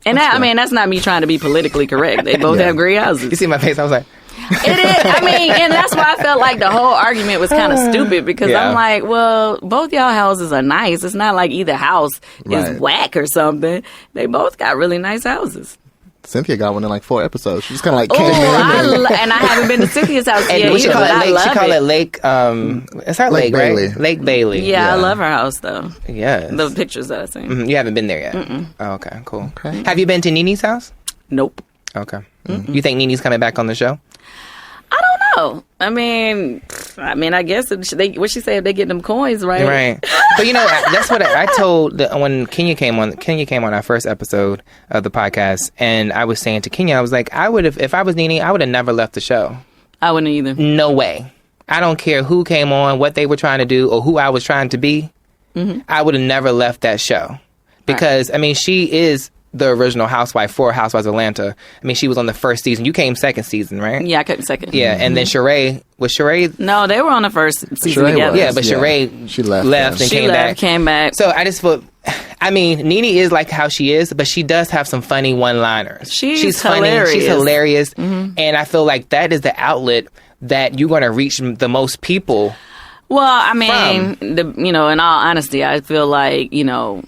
And that's not me trying to be politically correct. They both have great houses. You see my face? I was like... It is. I mean, and that's why I felt like the whole argument was kind of stupid because I'm like, well, both y'all houses are nice. It's not like either house is whack or something. They both got really nice houses. Cynthia got one in 4 episodes. She's kind of came in. And I haven't been to Cynthia's house yet. We should call it Lake. It's her Lake Bailey. Right? Lake Bailey. Yeah, I love her house though. Yeah. The pictures that I've seen. Mm-hmm. You haven't been there yet. Oh, okay, cool. Okay. Have you been to Nene's house? Nope. Okay. Mm-hmm. You think Nene's coming back on the show? I don't know. I mean, I guess what she said, they get them coins, right? Right. But that's what I told when Kenya came on. Kenya came on our first episode of the podcast, and I was saying to Kenya, I was like, if I was Nene, I would have never left the show. I wouldn't either. No way. I don't care who came on, what they were trying to do, or who I was trying to be. Mm-hmm. I would have never left that show because she is the original housewife for Housewives of Atlanta. I mean, she was on the first season. You came second season, right? Yeah, I came second. Yeah, and then Sheree, was Sheree? No, they were on the first season Sheree together. was. Yeah, but Sheree she left and came back. So I just feel, I mean, Nene is like how she is, but she does have some funny one-liners. She's funny. Hilarious. She's hilarious. And I feel like that is the outlet that you're going to reach the most people. Well, I mean, in all honesty, I feel like,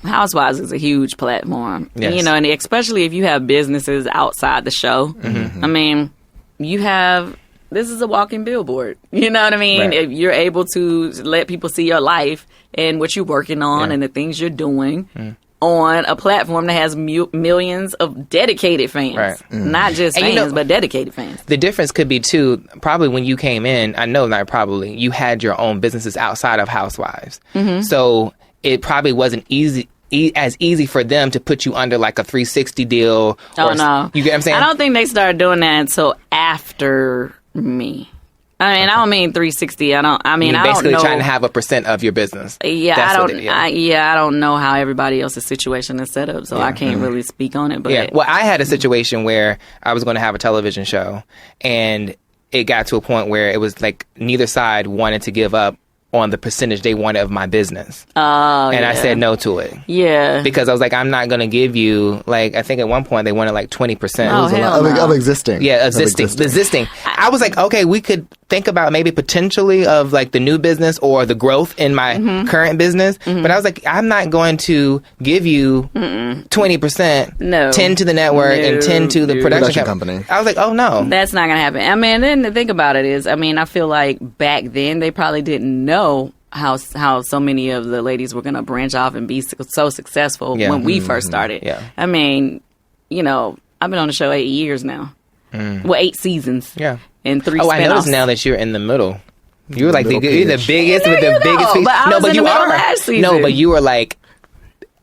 Housewives is a huge platform. Yes. And especially if you have businesses outside the show. I mean, this is a walking billboard. You know what I mean? Right. If you're able to let people see your life and what you're working on and the things you're doing on a platform that has millions of dedicated fans. Right. Not just fans, but dedicated fans. The difference could be, too, probably when you came in, I know not probably, you had your own businesses outside of Housewives. So it probably wasn't as easy for them to put you under like a 360 deal. Oh, no. You get what I'm saying? I don't think they started doing that until after me. I mean, I don't mean 360. I don't basically know. Trying to have a % of your business. Yeah, I don't know how everybody else's situation is set up, so I can't really speak on it. But yeah, well, I had a situation where I was going to have a television show, and it got to a point where it was like neither side wanted to give up on the percentage they wanted of my business. Oh, and I said no to it. Yeah. Because I was like, I'm not going to give you, like, I think at one point they wanted like 20%. Of existing. Yeah, existing. I was like, okay, we could think about maybe potentially of like the new business or the growth in my current business. But I was like, I'm not going to give you 20%, no. 10 to the network and 10 to the production company. I was like, oh no. That's not going to happen. I mean, then the thing about it is, I mean, I feel like back then they probably didn't know how so many of the ladies were going to branch off and be so successful when we first started. Yeah. I mean, I've been on the show 8 years now. Well, 8 seasons. Yeah. And 3 Oh, spinoffs. I noticed now that you're in the middle. You're like you're the biggest with the biggest piece. But I was in the middle last season. No, but you were like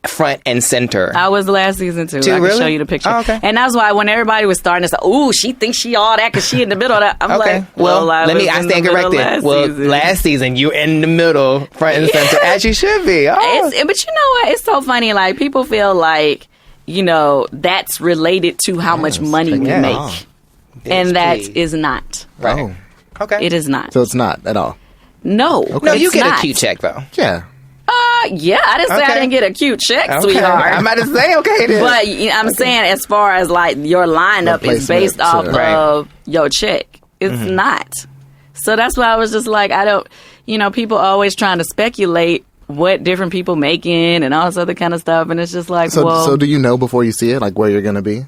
front and center. I was last season too. I can show you the picture. Oh, okay. And that's why when everybody was starting to say, "Ooh, she thinks she all that because she in the middle of that," I'm like, "Well, I stand corrected. Last season you in the middle, front and center, as you should be." Oh. But you know what? It's so funny. Like people feel like that's related to how much money we make, and that is not. Right. Oh. Okay. It is not. So it's not at all. No. Okay. No, you get a cute check though. Yeah. Yeah, I didn't say I didn't get a cute check, sweetheart. I'm about to say, okay, then. But I'm saying as far as like your lineup is based off of your check. It's not. So that's why I was just like, I don't, people always trying to speculate what different people making and all this other kind of stuff. And it's just like, so do you know before you see it, like where you're going to be?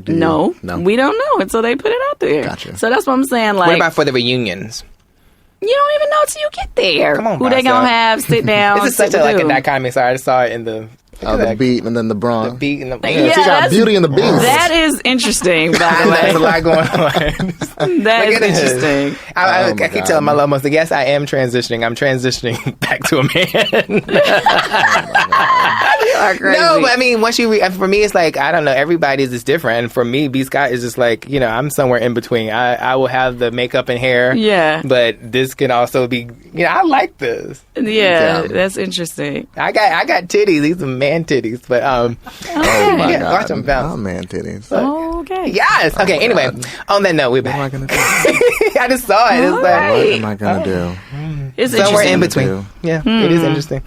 No, we don't know until they put it out there. Gotcha. So that's what I'm saying. Like, what about for the reunions? You don't even know till you get there. Come on, who they gonna have sit down? This is such a dichotomy. Sorry, I just saw it in the the beat and then the Bronx. The beat and the she got Beauty and the Beast. That is interesting. By the way, there's a lot going on. That is interesting. I keep telling my love most. Yes, I am transitioning. I'm transitioning back to a man. You are crazy. No, but I mean, once for me, it's like I don't know. Everybody's is different. And for me, B. Scott is just like I'm somewhere in between. I will have the makeup and hair. Yeah, but this can also be. I like this. Yeah, that's interesting. I got titties. These are man titties, but oh my God, watch them bounce. Oh, man titties. Okay. Yes. Okay. Anyway, on that note, we're back. What am I gonna do? I just saw it. It's like, what am I gonna do? It's somewhere in interesting. between. Yeah, it is interesting.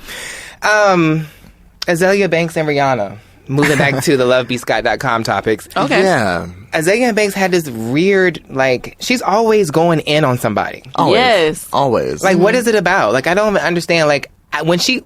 Azalea Banks and Rihanna. Moving back to the lovebscott.com topics. Okay. Yeah. Azalea Banks had this weird, she's always going in on somebody. Always. Yes. Always. What is it about? I don't even understand. When she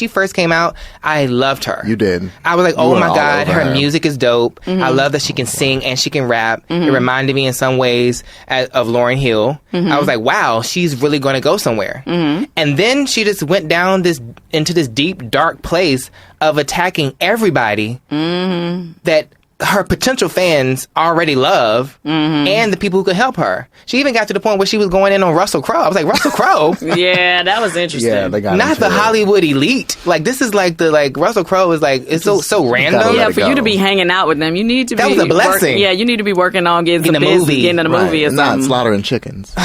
first came out, I loved her. You did. I was like, oh my God, her music is dope. I love that she can sing and she can rap. It reminded me in some ways of Lauryn Hill. I was like, wow, she's really going to go somewhere. And then she just went down into this deep, dark place of attacking everybody that her potential fans already love and the people who could help her. She even got to the point where she was going in on Russell Crowe. I was like, Russell Crowe? Yeah, that was interesting. Yeah, they got not the Hollywood elite. This is Russell Crowe is it's so random. Yeah, for you to be hanging out with them, you need to be... That was a blessing. You need to be working on getting some business, getting in a movie or something. Not slaughtering chickens.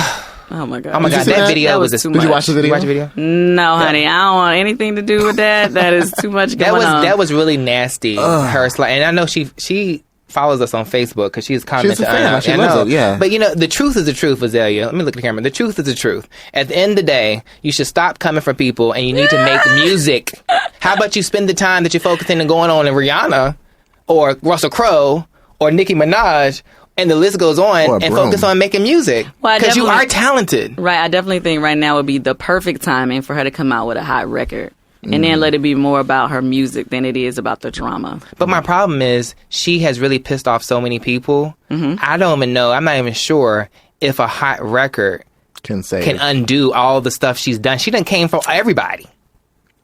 Oh my god! Oh my god! That video was too much. Did you watch the video? Did you watch the video? No, honey. I don't want anything to do with that. That is too much going on. That was really nasty. And I know she follows us on Facebook because she's commenting. She's a fan. She loves it, yeah. But the truth is the truth, Azalea. Let me look at the camera. The truth is the truth. At the end of the day, you should stop coming for people and you need to make music. How about you spend the time that you're focusing on going on in Rihanna or Russell Crowe or Nicki Minaj, and the list goes on, and focus on making music. Because you are talented. Right. I definitely think right now would be the perfect timing for her to come out with a hot record. And then let it be more about her music than it is about the drama. But my problem is she has really pissed off so many people. I don't even know. I'm not even sure if a hot record can undo all the stuff she's done. She done came for everybody.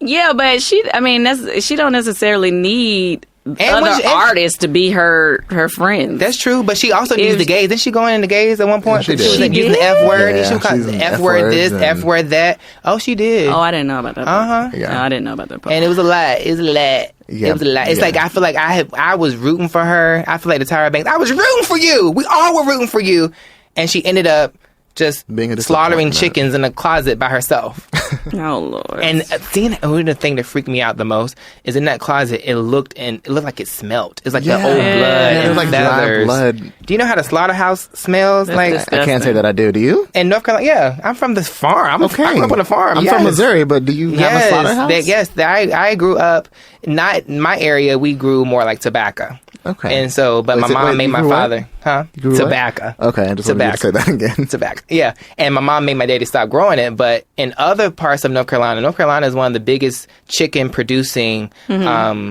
Yeah, but she don't necessarily need other artists to be her friends. That's true, but she also used the gays. Didn't she go in the gays at one point? She was like using the F word. Yeah, she was calling the F word this, F word that. Oh, she did. Oh, I didn't know about that part. Yeah. No, I didn't know about that part. And it was a lot. It was a lot. Yeah. It was a lot. It's like I feel like I was rooting for her. I feel like the Tyra Banks. I was rooting for you. We all were rooting for you, and she ended up just slaughtering chickens in a closet by herself. Oh Lord! And the thing that freaked me out the most is in that closet. It looked like it smelled. It's like the old blood and like feathers. Dry blood. Do you know how the slaughterhouse smells? That's like disgusting. I can't say that I do. Do you? In North Carolina, yeah, I'm from the farm. I grew up on a farm. I'm from Missouri, but do you have a slaughterhouse? I grew up. Not in my area. We grew more like tobacco. Okay. And so, but my mom made my father, tobacco. Okay, I just wanted to say that again. Tobacco. Yeah. And my mom made my daddy stop growing it. But in other parts of North Carolina is one of the biggest chicken producing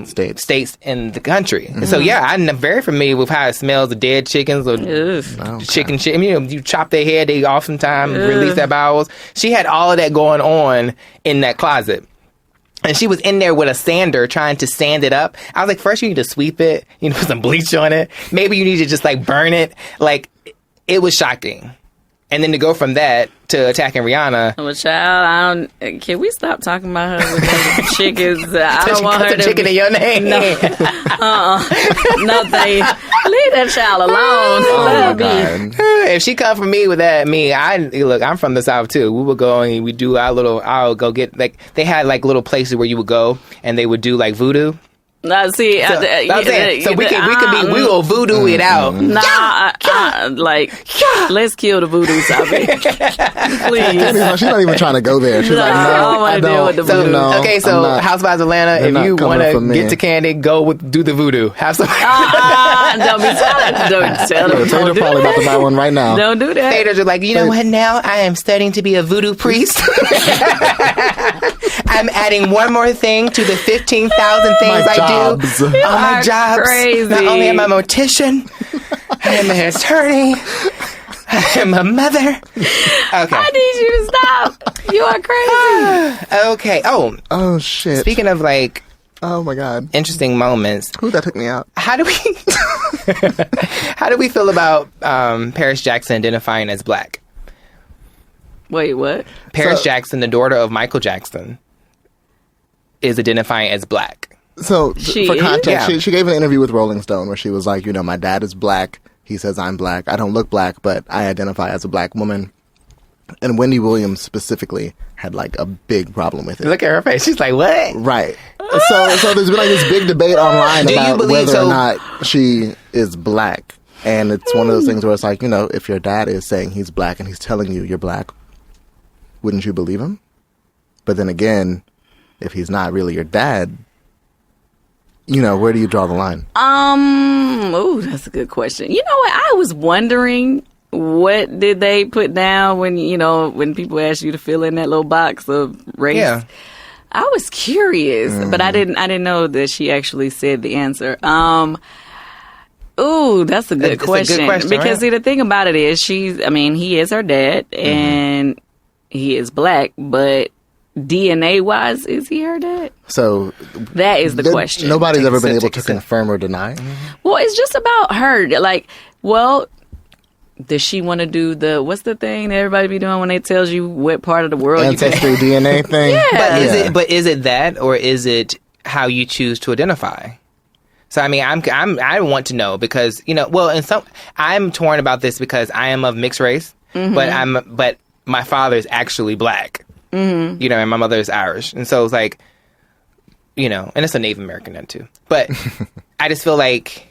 states in the country. And so, yeah, I'm very familiar with how it smells of dead chickens or chicken. You chop their head, they oftentimes release their bowels. She had all of that going on in that closet. And she was in there with a sander trying to sand it up. I was like, first you need to sweep it, put some bleach on it. Maybe you need to just burn it. It was shocking. And then to go from that to attacking Rihanna. Well, child, can we stop talking about her with the chickens? I don't want her to chicken in your name. No, no, leave that child alone. Oh my God. If she come for me with that, I'm from the South too. We would go and we do I'll go get they had little places where you would go and they would do voodoo. No, see, so we will voodoo it out. Let's kill the voodoo topic. Please. She's not even trying to go there. She's like, no, I don't want to deal with the voodoo. Okay, so Housewives of Atlanta, if you want to get to Kandi, do the voodoo. Have some. Don't be telling. Don't tell them. Taylor probably about to buy one right now. Don't do that. Taters are like, you know what? Now I am studying to be a voodoo priest. I'm adding one more thing to the 15,000 things I do. All my jobs. Crazy. Not only am I a mortician, I am an attorney. I am a mother. Okay. I need you to stop. You are crazy. Okay. Oh shit. Speaking of oh my God, interesting moments. Who that took me out? How do we feel about Paris Jackson identifying as black? Wait, what? Paris Jackson, the daughter of Michael Jackson, is identifying as black. So, for context, she gave an interview with Rolling Stone where she was like, my dad is black. He says I'm black. I don't look black, but I identify as a black woman. And Wendy Williams specifically had a big problem with it. Look at her face. She's like, what? Right. So there's been this big debate online about whether or not she is black. And it's one of those things where it's if your dad is saying he's black and he's telling you you're black, wouldn't you believe him? But then again, if he's not really your dad, where do you draw the line? That's a good question. You know what? I was wondering, what did they put down when people ask you to fill in that little box of race? Yeah. I was curious, but I didn't know that she actually said the answer. That's a good question. A good question, because right? see, the thing about it is he is her dad and he is black, but DNA wise, is he her dad? So that is the question. Nobody's ever been able to confirm or deny. Well, it's just about her. Does she want to do what's the thing that everybody be doing when they tells you what part of the world ancestry you DNA thing? Yeah. But is it that, or is it how you choose to identify? So I want to know because I'm torn about this because I am of mixed race, but my father is actually black. Mm-hmm. You know, and my mother is Irish. And so it's like, you know, and it's a Native American then too. But I just feel like,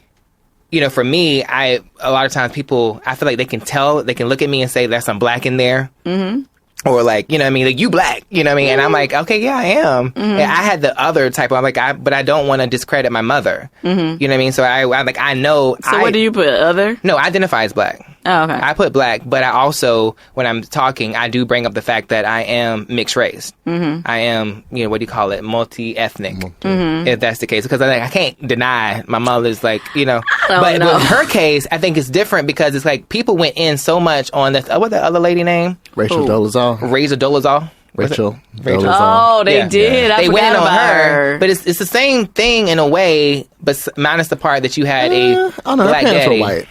you know, for me, a lot of times people, I feel like they can tell, they can look at me and say there's some black in there. Mm-hmm. Or like, you know what I mean? Like, you black, you know what I mean? Mm-hmm. And I'm like, okay, yeah, I am. Mm-hmm. And I had the other type of, I'm like, but I don't want to discredit my mother. Mm-hmm. You know what I mean? So I know. So what do you put, other? No, I identify as black. Oh, okay. I put black, but I also, when I'm talking, I do bring up the fact that I am mixed race. Mm-hmm. I am, you know, what do you call it? Multi-ethnic, if that's the case. Because I can't deny my mother's like, you know. But with her case, I think it's different because it's like people went in so much on the, what's the other lady name? Rachel Dolezal. Rachel. Oh, they did. Yeah. They went in on her. But it's the same thing in a way, but minus the part that you had a black her parents daddy. were white.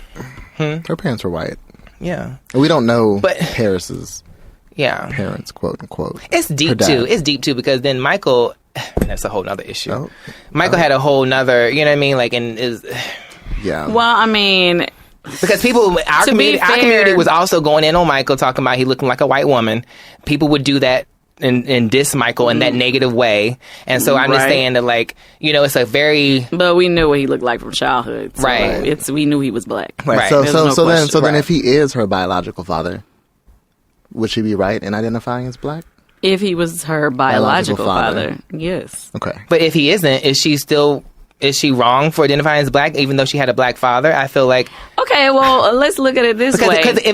Her parents were white. Yeah. We don't know Paris's parents, quote unquote. It's deep too. It's deep too because then Michael, that's a whole nother issue. Michael had a whole nother, you know what I mean? Like, and is. Yeah. Well, I mean. Because people, our community was also going in on Michael, talking about he looking like a white woman. People would do that and diss Michael in that negative way. And so I understand that, like, you know, it's a very... But we knew what he looked like from childhood. So right. We knew he was black. Right. So then if he is her biological father, would she be right in identifying as black? If he was her biological father, yes. Okay. But if he isn't, is she wrong for identifying as black, even though she had a black father? I feel like... Okay, well, let's look at it this way. If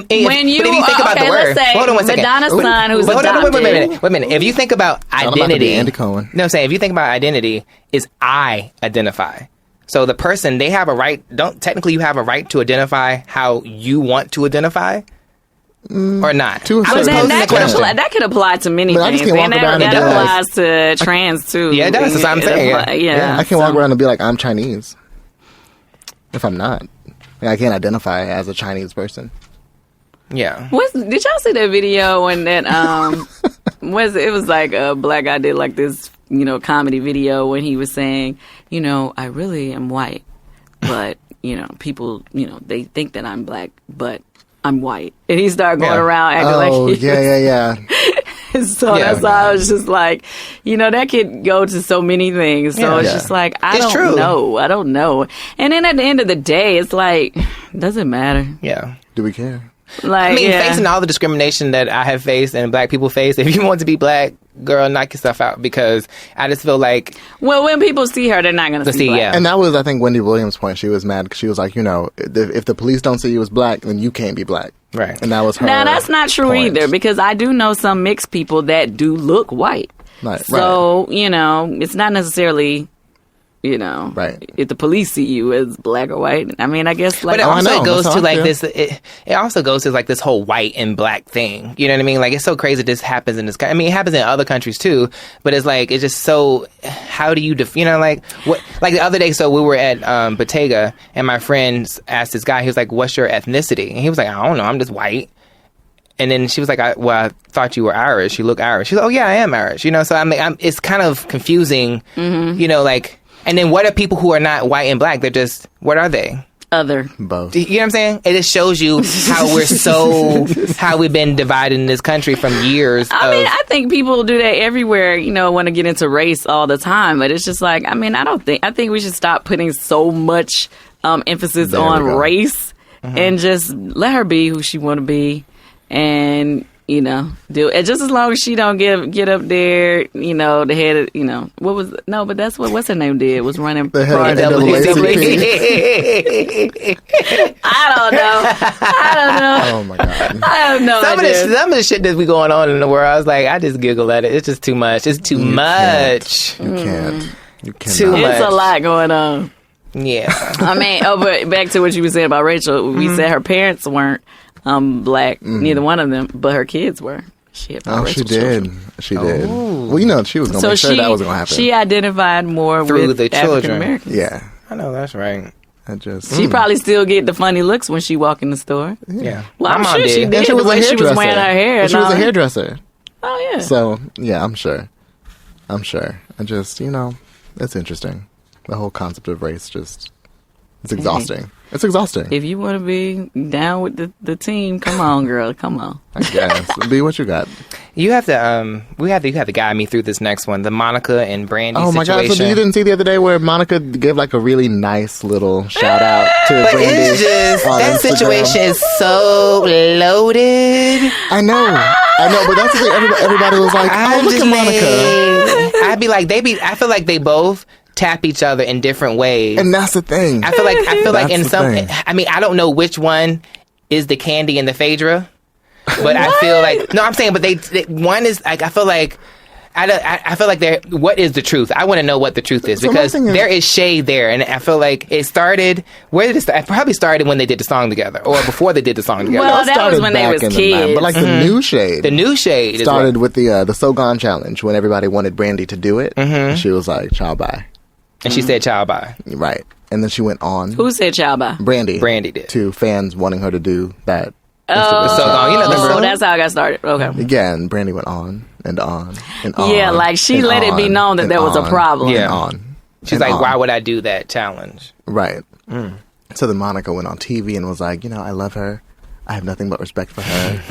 you think about the word... Hold on one second. Madonna's son who's adopted... Wait a minute. If you think about identity... Andy Cohen. No, I'm saying, if you think about identity, is I identify. So the person, they have a right... Technically, you have a right to identify how you want to identify? Or not? That could apply to many things. And that applies to trans, too. Yeah, it does. That's what I'm saying. Yeah. I can walk around and be like, I'm Chinese. If I'm not. I can't identify as a Chinese person. Yeah. Did y'all see that video when that it was like a black guy did like this, you know, comedy video when he was saying, you know, I really am white, but, you know, people, you know, they think that I'm black, but I'm white. And he started going around acting like he So that's why I was just like, you know, that could go to so many things. So it's just like, I don't know. And then at the end of the day, it's like, doesn't matter. Yeah. Do we care? Like, I mean, facing all the discrimination that I have faced and black people face, if you want to be black, girl, knock yourself out, because I just feel like... Well, when people see her, they're not going to see black. Yeah. And that was, I think, Wendy Williams' point. She was mad because she was like, you know, if the police don't see you as black, then you can't be black. Right. And that was her Now, that's not true point. either, because I do know some mixed people that do look white. Right. So, you know, it's not necessarily... You know, if the police see you as black or white, I mean, I guess like. But it also goes to like this. It also goes to like this whole white and black thing. You know what I mean? Like, it's so crazy this happens in this. I mean, it happens in other countries too. But it's like, it's just so. How do you you know, like what? Like the other day, so we were at Bottega, and my friends asked this guy. He was like, "What's your ethnicity?" And he was like, "I don't know. I'm just white." And then she was like, I thought you were Irish. You look Irish." She's like, "Oh yeah, I am Irish." You know, so I mean, it's kind of confusing. Mm-hmm. You know, like. And then what are people who are not white and black? They're just, what are they? Other. Both. You know what I'm saying? It just shows you how we've been divided in this country from years. I mean, I think people do that everywhere, you know, want to get into race all the time. But it's just like, I mean, I think we should stop putting so much emphasis on race and just let her be who she want to be. And... You know, do it just as long as she don't get up there. You know, the head. Of, you know, but that's what's her name did was running the head of I don't know. Oh my god! I have no idea. Some of the shit that be going on in the world, I was like, I just giggle at it. It's just too much. It's too much. You can't. You can't. Too much. It's a lot going on. Yeah. I mean, but back to what you were saying about Rachel. We said her parents weren't. Black, neither one of them, but her kids were. She did. She did. Well, you know, she was going to make sure that wasn't going to happen. She identified more through with the African children. Americans. Yeah, I know that's right. She probably still get the funny looks when she walk in the store. Yeah, well, I'm sure she did. And she was the way she was wearing her hair. She was a hairdresser. Oh yeah. So yeah, I'm sure. I just, you know, it's interesting. The whole concept of race just It's exhausting. It's exhausting. If you want to be down with the team, come on, girl. Come on. I guess. Be what you got. You have to you have to guide me through this next one, the Monica and Brandy situation. Oh my God! So you didn't see the other day where Monica gave like a really nice little shout out to but Brandy? It's just that Instagram. Situation is so loaded. I know, but that's the thing. Everybody was like, "Oh, look at Monica." I'd be like, I feel like they both tap each other in different ways, and that's the thing. I feel like in some. I mean, I don't know which one is the Kandi and the Phaedra. But I feel like I'm saying, but they one is like I feel like they're. What is the truth? I want to know what the truth is because there is shade there, and I feel like it started. Where did it start? It probably started when they did the song together, or before they did the song together. Well, that was when they was kids. But like the new shade started with the So Gone challenge when everybody wanted Brandy to do it. And she was like, "Ciao, bye," and she said, "Ciao, bye." Right, and then she went on. Who said ciao, bye? Brandy did to fans wanting her to do that. Oh, so long. That's how I got started. Okay. Yeah, and Brandy went on and on and on. Yeah, like she let it be known that there was a problem. Yeah. On. She's like, why would I do that challenge? Right. So then Monica went on TV and was like, I love her. I have nothing but respect for her.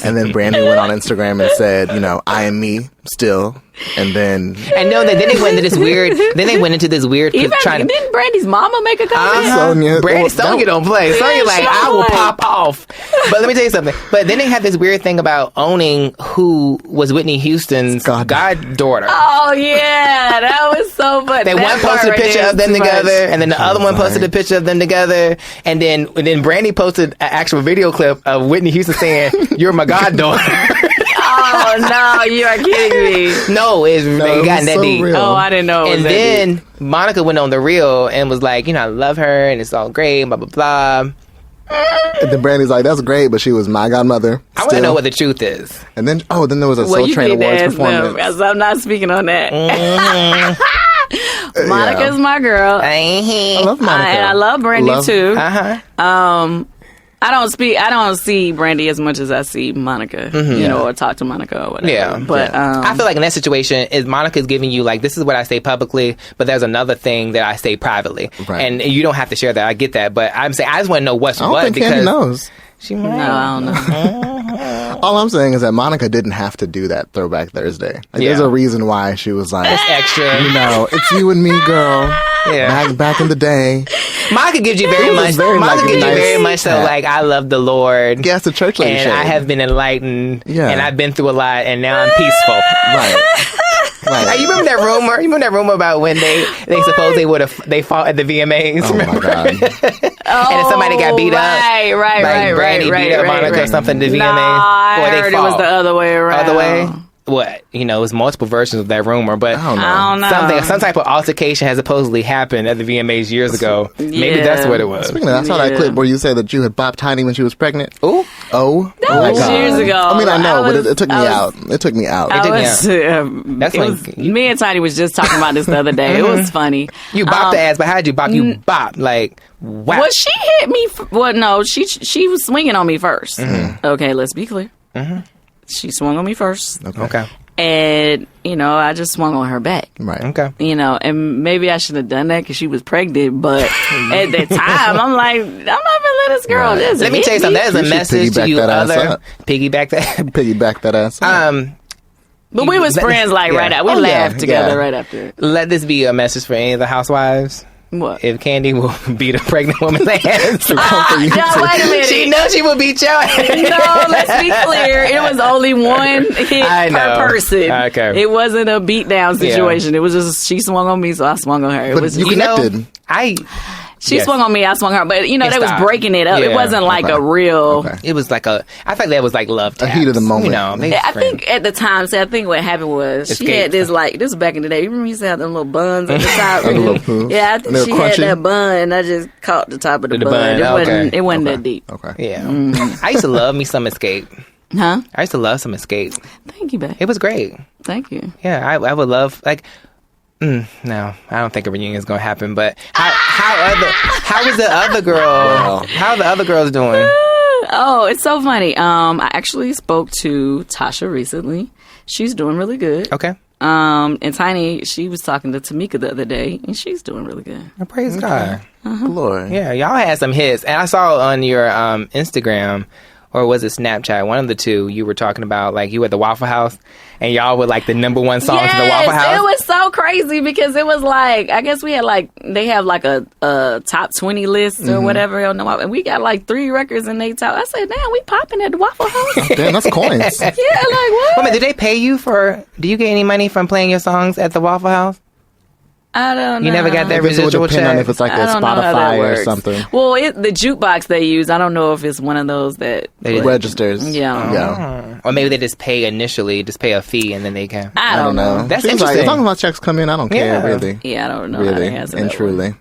And then Brandy went on Instagram and said, I am me still. And then then they went into this weird. Then they went into this weird. Didn't Brandy's mama make a comment? Sonya don't play. Sonya like I will pop off. But let me tell you something. But then they had this weird thing about owning who was Whitney Houston's goddaughter. Oh yeah, that was so funny. They one posted a picture of them together, and then the other one posted a picture of them together, and then Brandy posted an actual video clip of Whitney Houston saying, "You're my goddaughter." Oh no, you are kidding me. No, it got that deep. Real. Oh, I didn't know. And then Monica went on The Real and was like, I love her and it's all great, blah blah blah. And then Brandy's like, that's great, but she was my godmother. I want to know what the truth is. And then there was a Soul Train Awards performance. Because I'm not speaking on that. Monica's my girl. I love Monica. And I love Brandy too. I don't see Brandy as much as I see Monica, or talk to Monica or whatever. Yeah. But I feel like in that situation, is Monica's giving you like, this is what I say publicly, but there's another thing that I say privately. Right. And you don't have to share that. I get that. But I'm saying, I just want to know what's what. Think Kandi knows. She might. No, I don't know. All I'm saying is that Monica didn't have to do that Throwback Thursday. There's a reason why she was like, it's extra. It's you and me, girl. Yeah. Back in the day. Monica gives you very much. Monica gives you very much so like, I love the Lord. Yeah, it's a church lady. And shade. I have been enlightened. Yeah. And I've been through a lot, and now I'm peaceful. Right. Right. You remember that rumor? You remember that rumor about when they suppose they fought at the VMAs? Oh my God! And then somebody got beat up. Right. Brandy beat up Monica or something at the VMAs. I heard it was the other way around. Other way. What? It was multiple versions of that rumor, but I don't know. Some type of altercation has supposedly happened at the VMAs years ago. Yeah. Maybe that's what it was. Speaking of, I saw that clip where you said that you had bopped Tiny when she was pregnant. Ooh. Oh, that was years ago. I mean, I know, but it took me out. It took me out. Me and Tiny was just talking about this the other day. It was funny. You bopped the ass, but how did you bop? You bopped like. Wow. Well, she hit me. No, she was swinging on me first. Mm-hmm. Okay, let's be clear. Mm-hmm. She swung on me first. Okay. And, I just swung on her back. Right. Okay. And maybe I should have done that because she was pregnant. But at that time, I'm like, I'm not going to let this girl just Let me tell you something. That is a message to you other. Piggyback that ass up. But we was friends right after. We laughed together right after. Let this be a message for any of the housewives. What? If Kandi will beat a pregnant woman's ass. No, wait a minute. She knows she will beat your ass. No, let's be clear. It was only one hit per person. Okay. It wasn't a beatdown situation. Yeah. It was just she swung on me, so I swung on her. It was you connected. She swung on me, I swung her. But, they was breaking it up. Yeah. It wasn't like a real... Okay. It was like I think that was like love taps. A heat of the moment. I think at the time, I think what happened was she had this this was back in the day. You remember you used to have them little buns at the top? Yeah, I think she had that bun, and I just caught the top of the bun. It wasn't that deep. Okay. Yeah. I used to love me some Escape. Huh? I used to love some Escape. Thank you, babe. It was great. Thank you. Yeah, I would love, no, I don't think a reunion is going to happen. But how is the other girl? How are the other girls doing? Oh, it's so funny. I actually spoke to Tasha recently. She's doing really good. Okay. And Tiny, she was talking to Tamika the other day, and she's doing really good. Praise God. Glory. Yeah, y'all had some hits. And I saw on your Instagram, or was it Snapchat, one of the two, you were talking about, like, you were at the Waffle House, and y'all were, like, the number one song to the Waffle House. It was so crazy because it was, like, I guess we had, like, they have, like, a top 20 list or whatever on the Waffle, and we got, like, 3 records in they top. I said, damn, we popping at the Waffle House. Damn, that's coins. Yeah, like, what? Well, did they pay you do you get any money from playing your songs at the Waffle House? I don't know. You never got that I guess it would residual depend on check? if it's like a I don't know how that Spotify or works. something. Well, the jukebox they use, I don't know if it's one of those that Registers. Yeah. Yeah. Or maybe they just pay initially, just pay a fee, and then they can. I don't know. That's Seems like, interesting. as long as my checks come in, I don't care, really. Yeah, I don't know how Really they answer and that truly.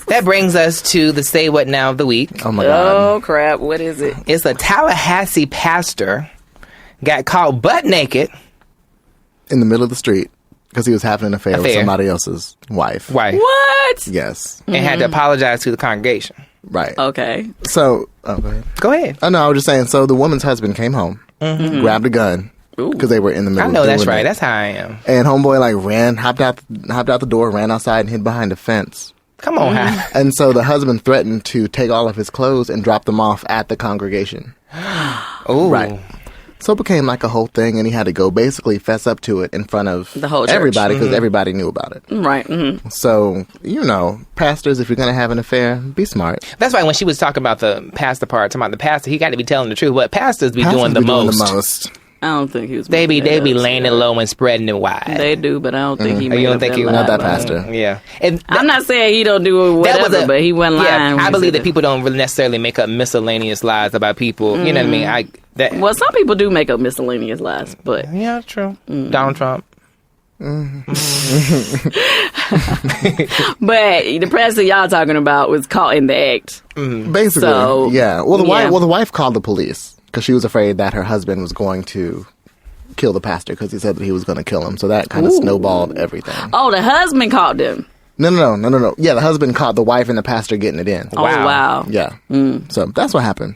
That brings us to the Say What Now of the week. Oh, my God. Oh, crap. What is it? It's a Tallahassee pastor got caught butt naked. In the middle of the street. Because he was having an affair with somebody else's wife. Wife. What? Yes. And had to apologize to the congregation. Right. Okay. So, go ahead. Go ahead. Oh, no, I was just saying, so the woman's husband came home, grabbed a gun, because they were in the middle I of know that's doing right. it. That's how I am. And homeboy, like, hopped out the door, ran outside, and hid behind a fence. Come on, High. And so the husband threatened to take all of his clothes and drop them off at the congregation. Ooh. Right. So it became like a whole thing, and he had to go basically fess up to it in front of The whole church. everybody, because everybody knew about it. Right. Mm-hmm. So, pastors, if you're going to have an affair, be smart. That's why when she was talking about the pastor part, talking about the pastor, he got to be telling the truth. But pastors be doing the most. I don't think he was. They be making that laying it up. low and spreading it wide. They do, but I don't think he. You don't think he was Not that line. pastor. Yeah. And I'm not saying he don't do whatever, but he went lying. Yeah, I believe that people don't really necessarily make up miscellaneous lies about people. You know what I mean? Well, some people do make up miscellaneous lies, but yeah, true. Donald Trump. but the president y'all talking about was caught in the act. Basically, So, yeah. Well, yeah. the wife called the police because she was afraid that her husband was going to kill the pastor because he said that he was going to kill him. So that kind of snowballed everything. Oh, the husband caught them. No. Yeah, the husband caught the wife and the pastor getting it in. Oh, wow. Yeah. So that's what happened.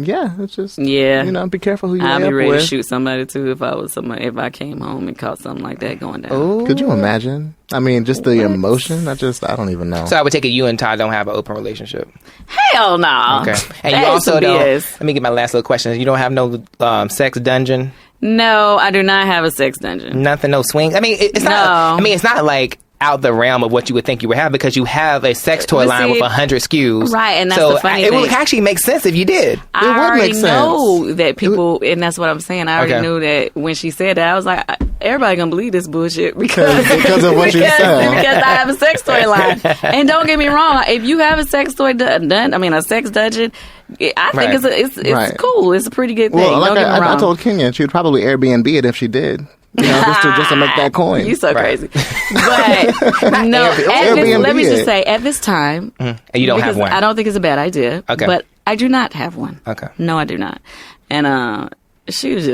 Yeah, it's just be careful who you I'd lay be up ready with. to shoot somebody too if I was somebody. If I came home and caught something like that going down. Ooh. Could you imagine? I mean, just the emotion. I don't even know. So I would take it you and Todd don't have an open relationship. Hell no. Okay. And That you is also some don't. BS. Let me get my last little question. You don't have no sex dungeon? No, I do not have a sex dungeon. Nothing, no swing? I mean, it's not. No. I mean, it's not like out the realm of what you would think you would have because you have a sex toy But line see, with 100 SKUs. right, and that's so the funny it would thing. actually make sense if you did. I would already make sense. know that people, and that's what I'm saying. I already Okay. knew that when she said that, I was like, everybody gonna believe this bullshit because of what you said. Because I have a sex toy line. And don't get me wrong, if you have a sex toy a sex dungeon, I think Right. it's Right. cool. It's a pretty good thing. Well, like don't get me I wrong. told Kenya, she would probably Airbnb it if she did. Just to make that coin. You so Right. crazy. But no, Airbnb let me just it. say, at this time, And you don't have because one. I don't think it's a bad idea. Okay. But I do not have one. Okay. No, I do not. And she was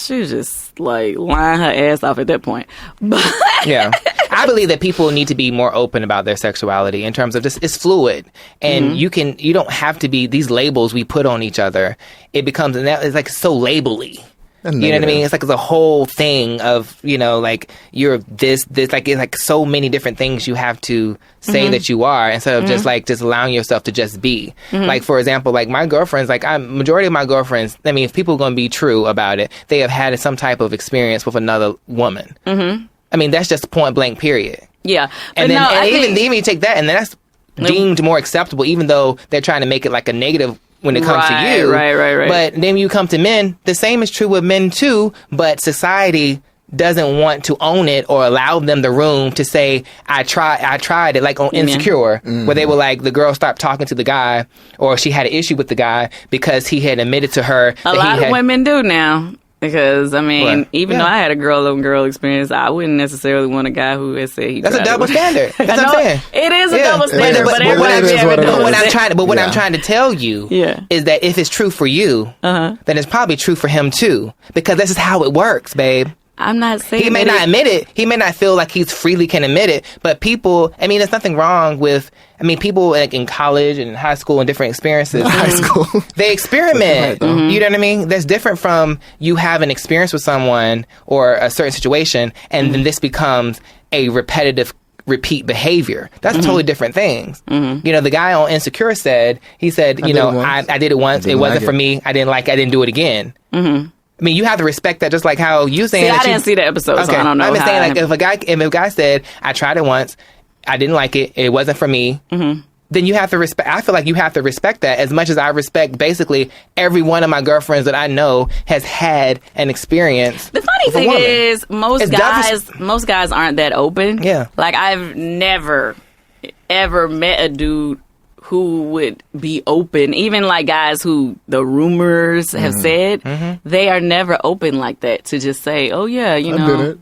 just like lying her ass off at that point. But Yeah. I believe that people need to be more open about their sexuality in terms of this. It's fluid. And you don't have to be, these labels we put on each other, it becomes, it's like so labely. You know what I mean? It's like it's a whole thing of, like you're this, like it's like so many different things you have to say that you are instead of just allowing yourself to just be. Like, for example, like my girlfriends, like majority of my girlfriends, I mean, if people are going to be true about it, they have had some type of experience with another woman. I mean, that's just point blank, period. yeah. And But then no, I even think, you take that and that's deemed more acceptable, even though they're trying to make it like a negative when it comes to you. Right. But then you come to men, the same is true with men too, but society doesn't want to own it or allow them the room to say, I tried it, like on Insecure, where they were like, the girl stopped talking to the guy, or she had an issue with the guy because he had admitted to her a lot of women do now. Because, I mean, Right. even though I had a girl experience, I wouldn't necessarily want a guy who had said he That's a tried double it. standard. That's I what I'm know saying. it is a Yeah. double standard, But but what everybody it is, be able what to it do is. it. what I'm trying to tell you Yeah. is that if it's true for you, then it's probably true for him too. Because this is how it works, babe. I'm not saying he may not admit it. He may not feel like he's freely can admit it. But people, I mean, there's nothing wrong with. I mean, people like in college and high school and different experiences. High school, they experiment. You know what I mean? That's different from you have an experience with someone or a certain situation, and then this becomes a repetitive. Repeat behavior. That's totally different things. You know, the guy on Insecure said, I did it once. It wasn't for me. I didn't like it. I didn't do it again. I mean, you have to respect that, just like how you saying. I didn't see the episode, so I don't know. I'm saying, like, if a guy said, I tried it once, I didn't like it, it wasn't for me, then you have to respect. I feel like you have to respect that as much as I respect basically every one of my girlfriends that I know has had an experience. The funny thing is, most guys aren't that open. Yeah, like I've never ever met a dude who would be open. Even like guys who the rumors have said, they are never open like that to just say, "Oh yeah, you know." I did it.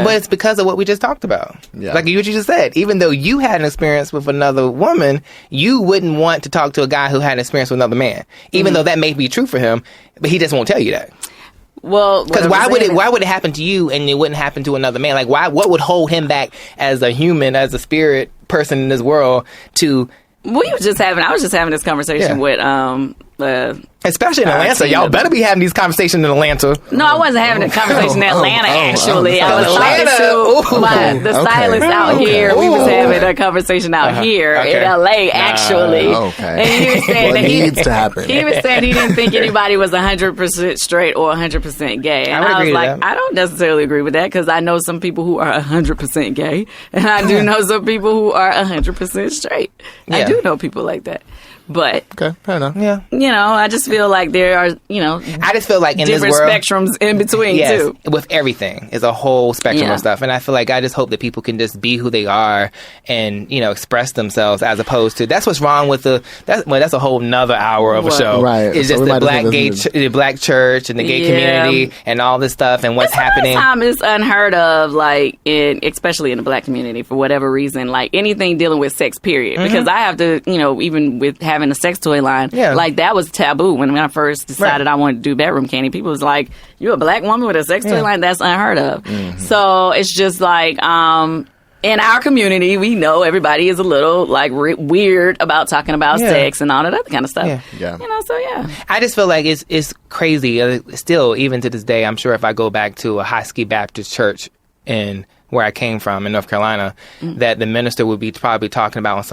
But it's because of what we just talked about. Yeah. Like what you just said. Even though you had an experience with another woman, you wouldn't want to talk to a guy who had an experience with another man. Even though that may be true for him, but he just won't tell you that. Well, because why would it happen to you and it wouldn't happen to another man? Like what would hold him back as a human, as a spirit person in this world to... I was just having this conversation with especially in Atlanta. Y'all better be having these conversations in Atlanta. No, I wasn't having a conversation in Atlanta, actually. I was talking to the stylist out here. We was having a conversation out here in LA, actually. Okay. And he was saying that needs to happen. He was saying he didn't think anybody was 100% straight or 100% gay. And I was like, I don't necessarily agree with that, because I know some people who are 100% gay, and I do know some people who are 100% straight. I do know people like that. But okay, fair enough. Yeah, you know, I just feel like there are, I just feel like in different this world, spectrums in between too. With everything is a whole spectrum of stuff, and I feel like I just hope that people can just be who they are and express themselves, as opposed to that's what's wrong with that's a whole nother hour of a show. Right, it's just the black church and the gay community and all this stuff and what's happening. Sometimes it's unheard of, like especially in the black community, for whatever reason, like anything dealing with sex, period. Because I have to, even with having a sex toy line, like that was taboo when I first decided I wanted to do bedroom candy. People was like, "You're a black woman with a sex toy line? That's unheard of." So it's just like, in our community, we know everybody is a little like weird about talking about sex and all that other kind of stuff. I just feel like it's crazy. Still, even to this day, I'm sure if I go back to a High Ski Baptist church in where I came from in North Carolina, that the minister would be probably talking about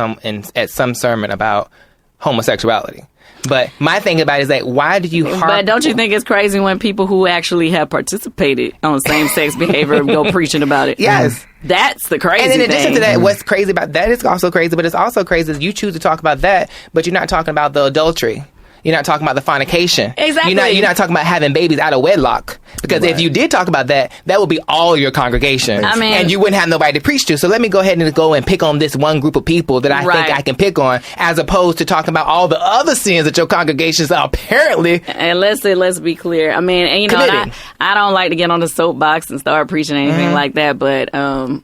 at some sermon about homosexuality. But my thing about it is that why do you But don't you think it's crazy when people who actually have participated on same-sex behavior go preaching about it? Yes. That's the crazy thing. And in addition to that, what's crazy about that is also crazy, but it's also crazy that you choose to talk about that, but you're not talking about the adultery. You're not talking about the fornication. Exactly. You're not talking about having babies out of wedlock. Because if you did talk about that, that would be all your congregation. And you wouldn't have nobody to preach to. So let me go ahead and go and pick on this one group of people that I think I can pick on, as opposed to talking about all the other sins that your congregations are apparently. And let's be clear. I mean, and, I don't like to get on the soapbox and start preaching anything like that. But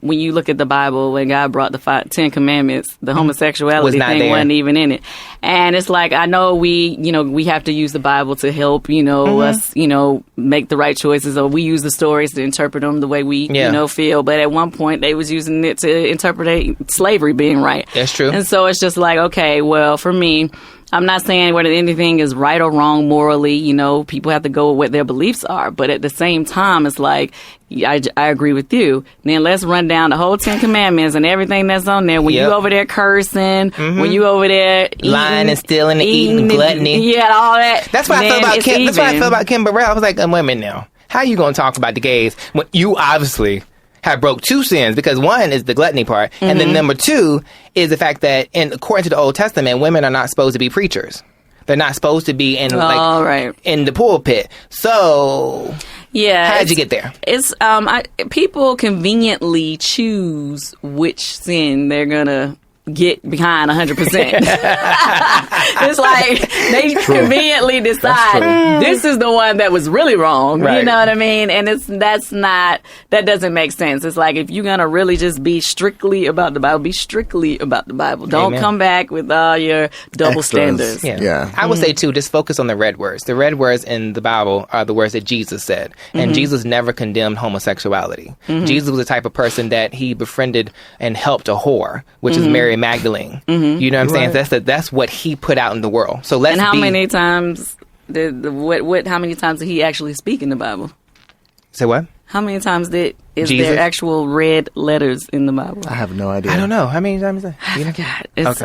when you look at the Bible, when God brought the 10 Commandments, the homosexuality thing wasn't even in it. And it's like, I know we have to use the Bible to help, us, make the right choices, or we use the stories to interpret them the way we, feel. But at one point, they was using it to interpret slavery being right. That's true. And so it's just like, okay, well, for me, I'm not saying whether anything is right or wrong morally. People have to go with what their beliefs are. But at the same time, it's like, I agree with you. Then let's run down the whole 10 Commandments and everything that's on there. When you over there cursing, when you over there lying and stealing and eating gluttony. Yeah, all that. That's what I feel about Kim. That's what I feel about Kim Burrell. I was like, wait a minute now. How are you going to talk about the gays when you obviously have broke two sins? Because one is the gluttony part, and then number two is the fact that, according to the Old Testament, women are not supposed to be preachers. They're not supposed to be in in the pulpit. So how did you get there? It's people conveniently choose which sin they're gonna get behind 100%. It's like they conveniently decide this is the one that was really wrong. Right. You know what I mean? And that doesn't make sense. It's like, if you're going to really just be strictly about the Bible, be strictly about the Bible. Don't Amen. come back with all your double Extras. standards. Yeah. I would say, too, just focus on the red words. The red words in the Bible are the words that Jesus said. And Jesus never condemned homosexuality. Jesus was the type of person that he befriended and helped a whore, which is Mary Magdalene. You know what I'm saying? That's what he put out in the world. So let's And how many times how many times did he actually speak in the Bible? Say what? How many times is Jesus? there actual red letters in the Bible? I have no idea. I don't know. How many times is that? I forgot. It's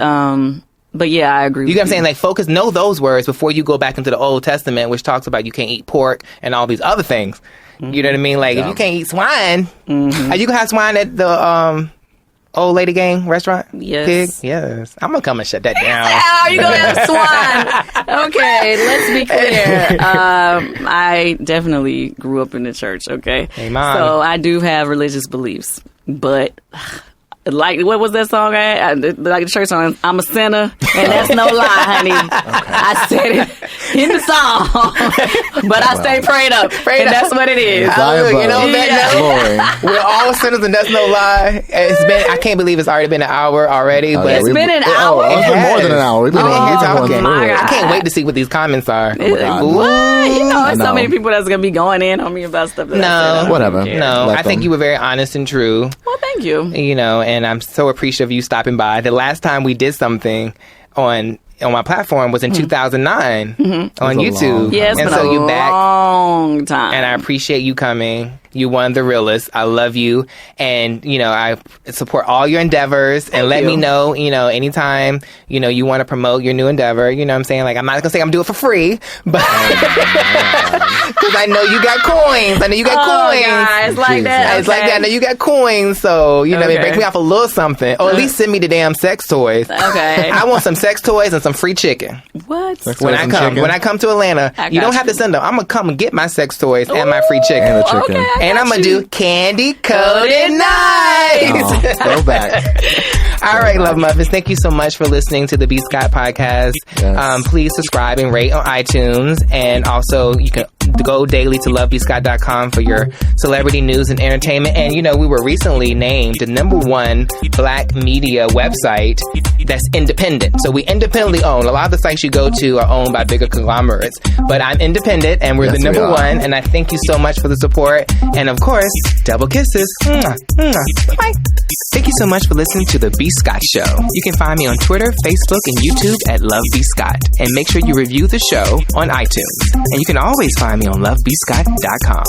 but yeah, I agree. You know what I'm saying? Like, know those words before you go back into the Old Testament, which talks about you can't eat pork and all these other things. You know what I mean? Like, if you can't eat swine, are you gonna have swine at the old lady gang restaurant? Yes. Pig? Yes. I'm gonna come and shut that down. How are you gonna have swine? Okay, let's be clear. I definitely grew up in the church. Okay, Amen. So I do have religious beliefs, but. Like, what was that song? Like the church song, I'm a sinner, and that's no lie, honey. I said it in the song, but I stay prayed up, and that's what it is. You know that Glory. we're all sinners, and that's no lie. I can't believe it's already been an hour already, but It's been an hour. It's been more than an hour. We've been in here talking. my God. I can't wait to see what these comments are. What? You know, there's I so know. many people that's gonna be going in on me about stuff that I said. Whatever. No, Let I think them. you were very honest and true. Well, thank you. You know, and I'm so appreciative of you stopping by. The last time we did something on my platform was in 2009 on YouTube. Yeah, it's and been so a you back, long time. and I appreciate you coming. You one of the realest. I love you, and you know I support all your endeavors. And let me know, anytime you want to promote your new endeavor. You know what I'm saying? Like, I'm not gonna say I'm doing it for free, but because I know you got coins. I know you got coins. God, it's like that. It's like that. I know you got coins, so break me off a little something, or at least send me the damn sex toys. Okay. I want some sex toys and some free chicken. What? When I come to Atlanta, you don't have to send them. I'm gonna come and get my sex toys and my free chicken. And the chicken. Okay. And I'm going to do Candy Coated Nights. Go back. All right, Love Muffins. Thank you so much for listening to the B. Scott Podcast. Yes. Please subscribe and rate on iTunes. And also, you can go daily to lovebscott.com for your celebrity news and entertainment. And, we were recently named the #1 Black media website that's independent. So we independently own. A lot of the sites you go to are owned by bigger conglomerates. But I'm independent, and we're the #1. And I thank you so much for the support. And of course, double kisses. Mwah, mwah. Bye. Thank you so much for listening to The B. Scott Show. You can find me on Twitter, Facebook, and YouTube at Love B. Scott. And make sure you review the show on iTunes. And you can always find me on lovebscott.com.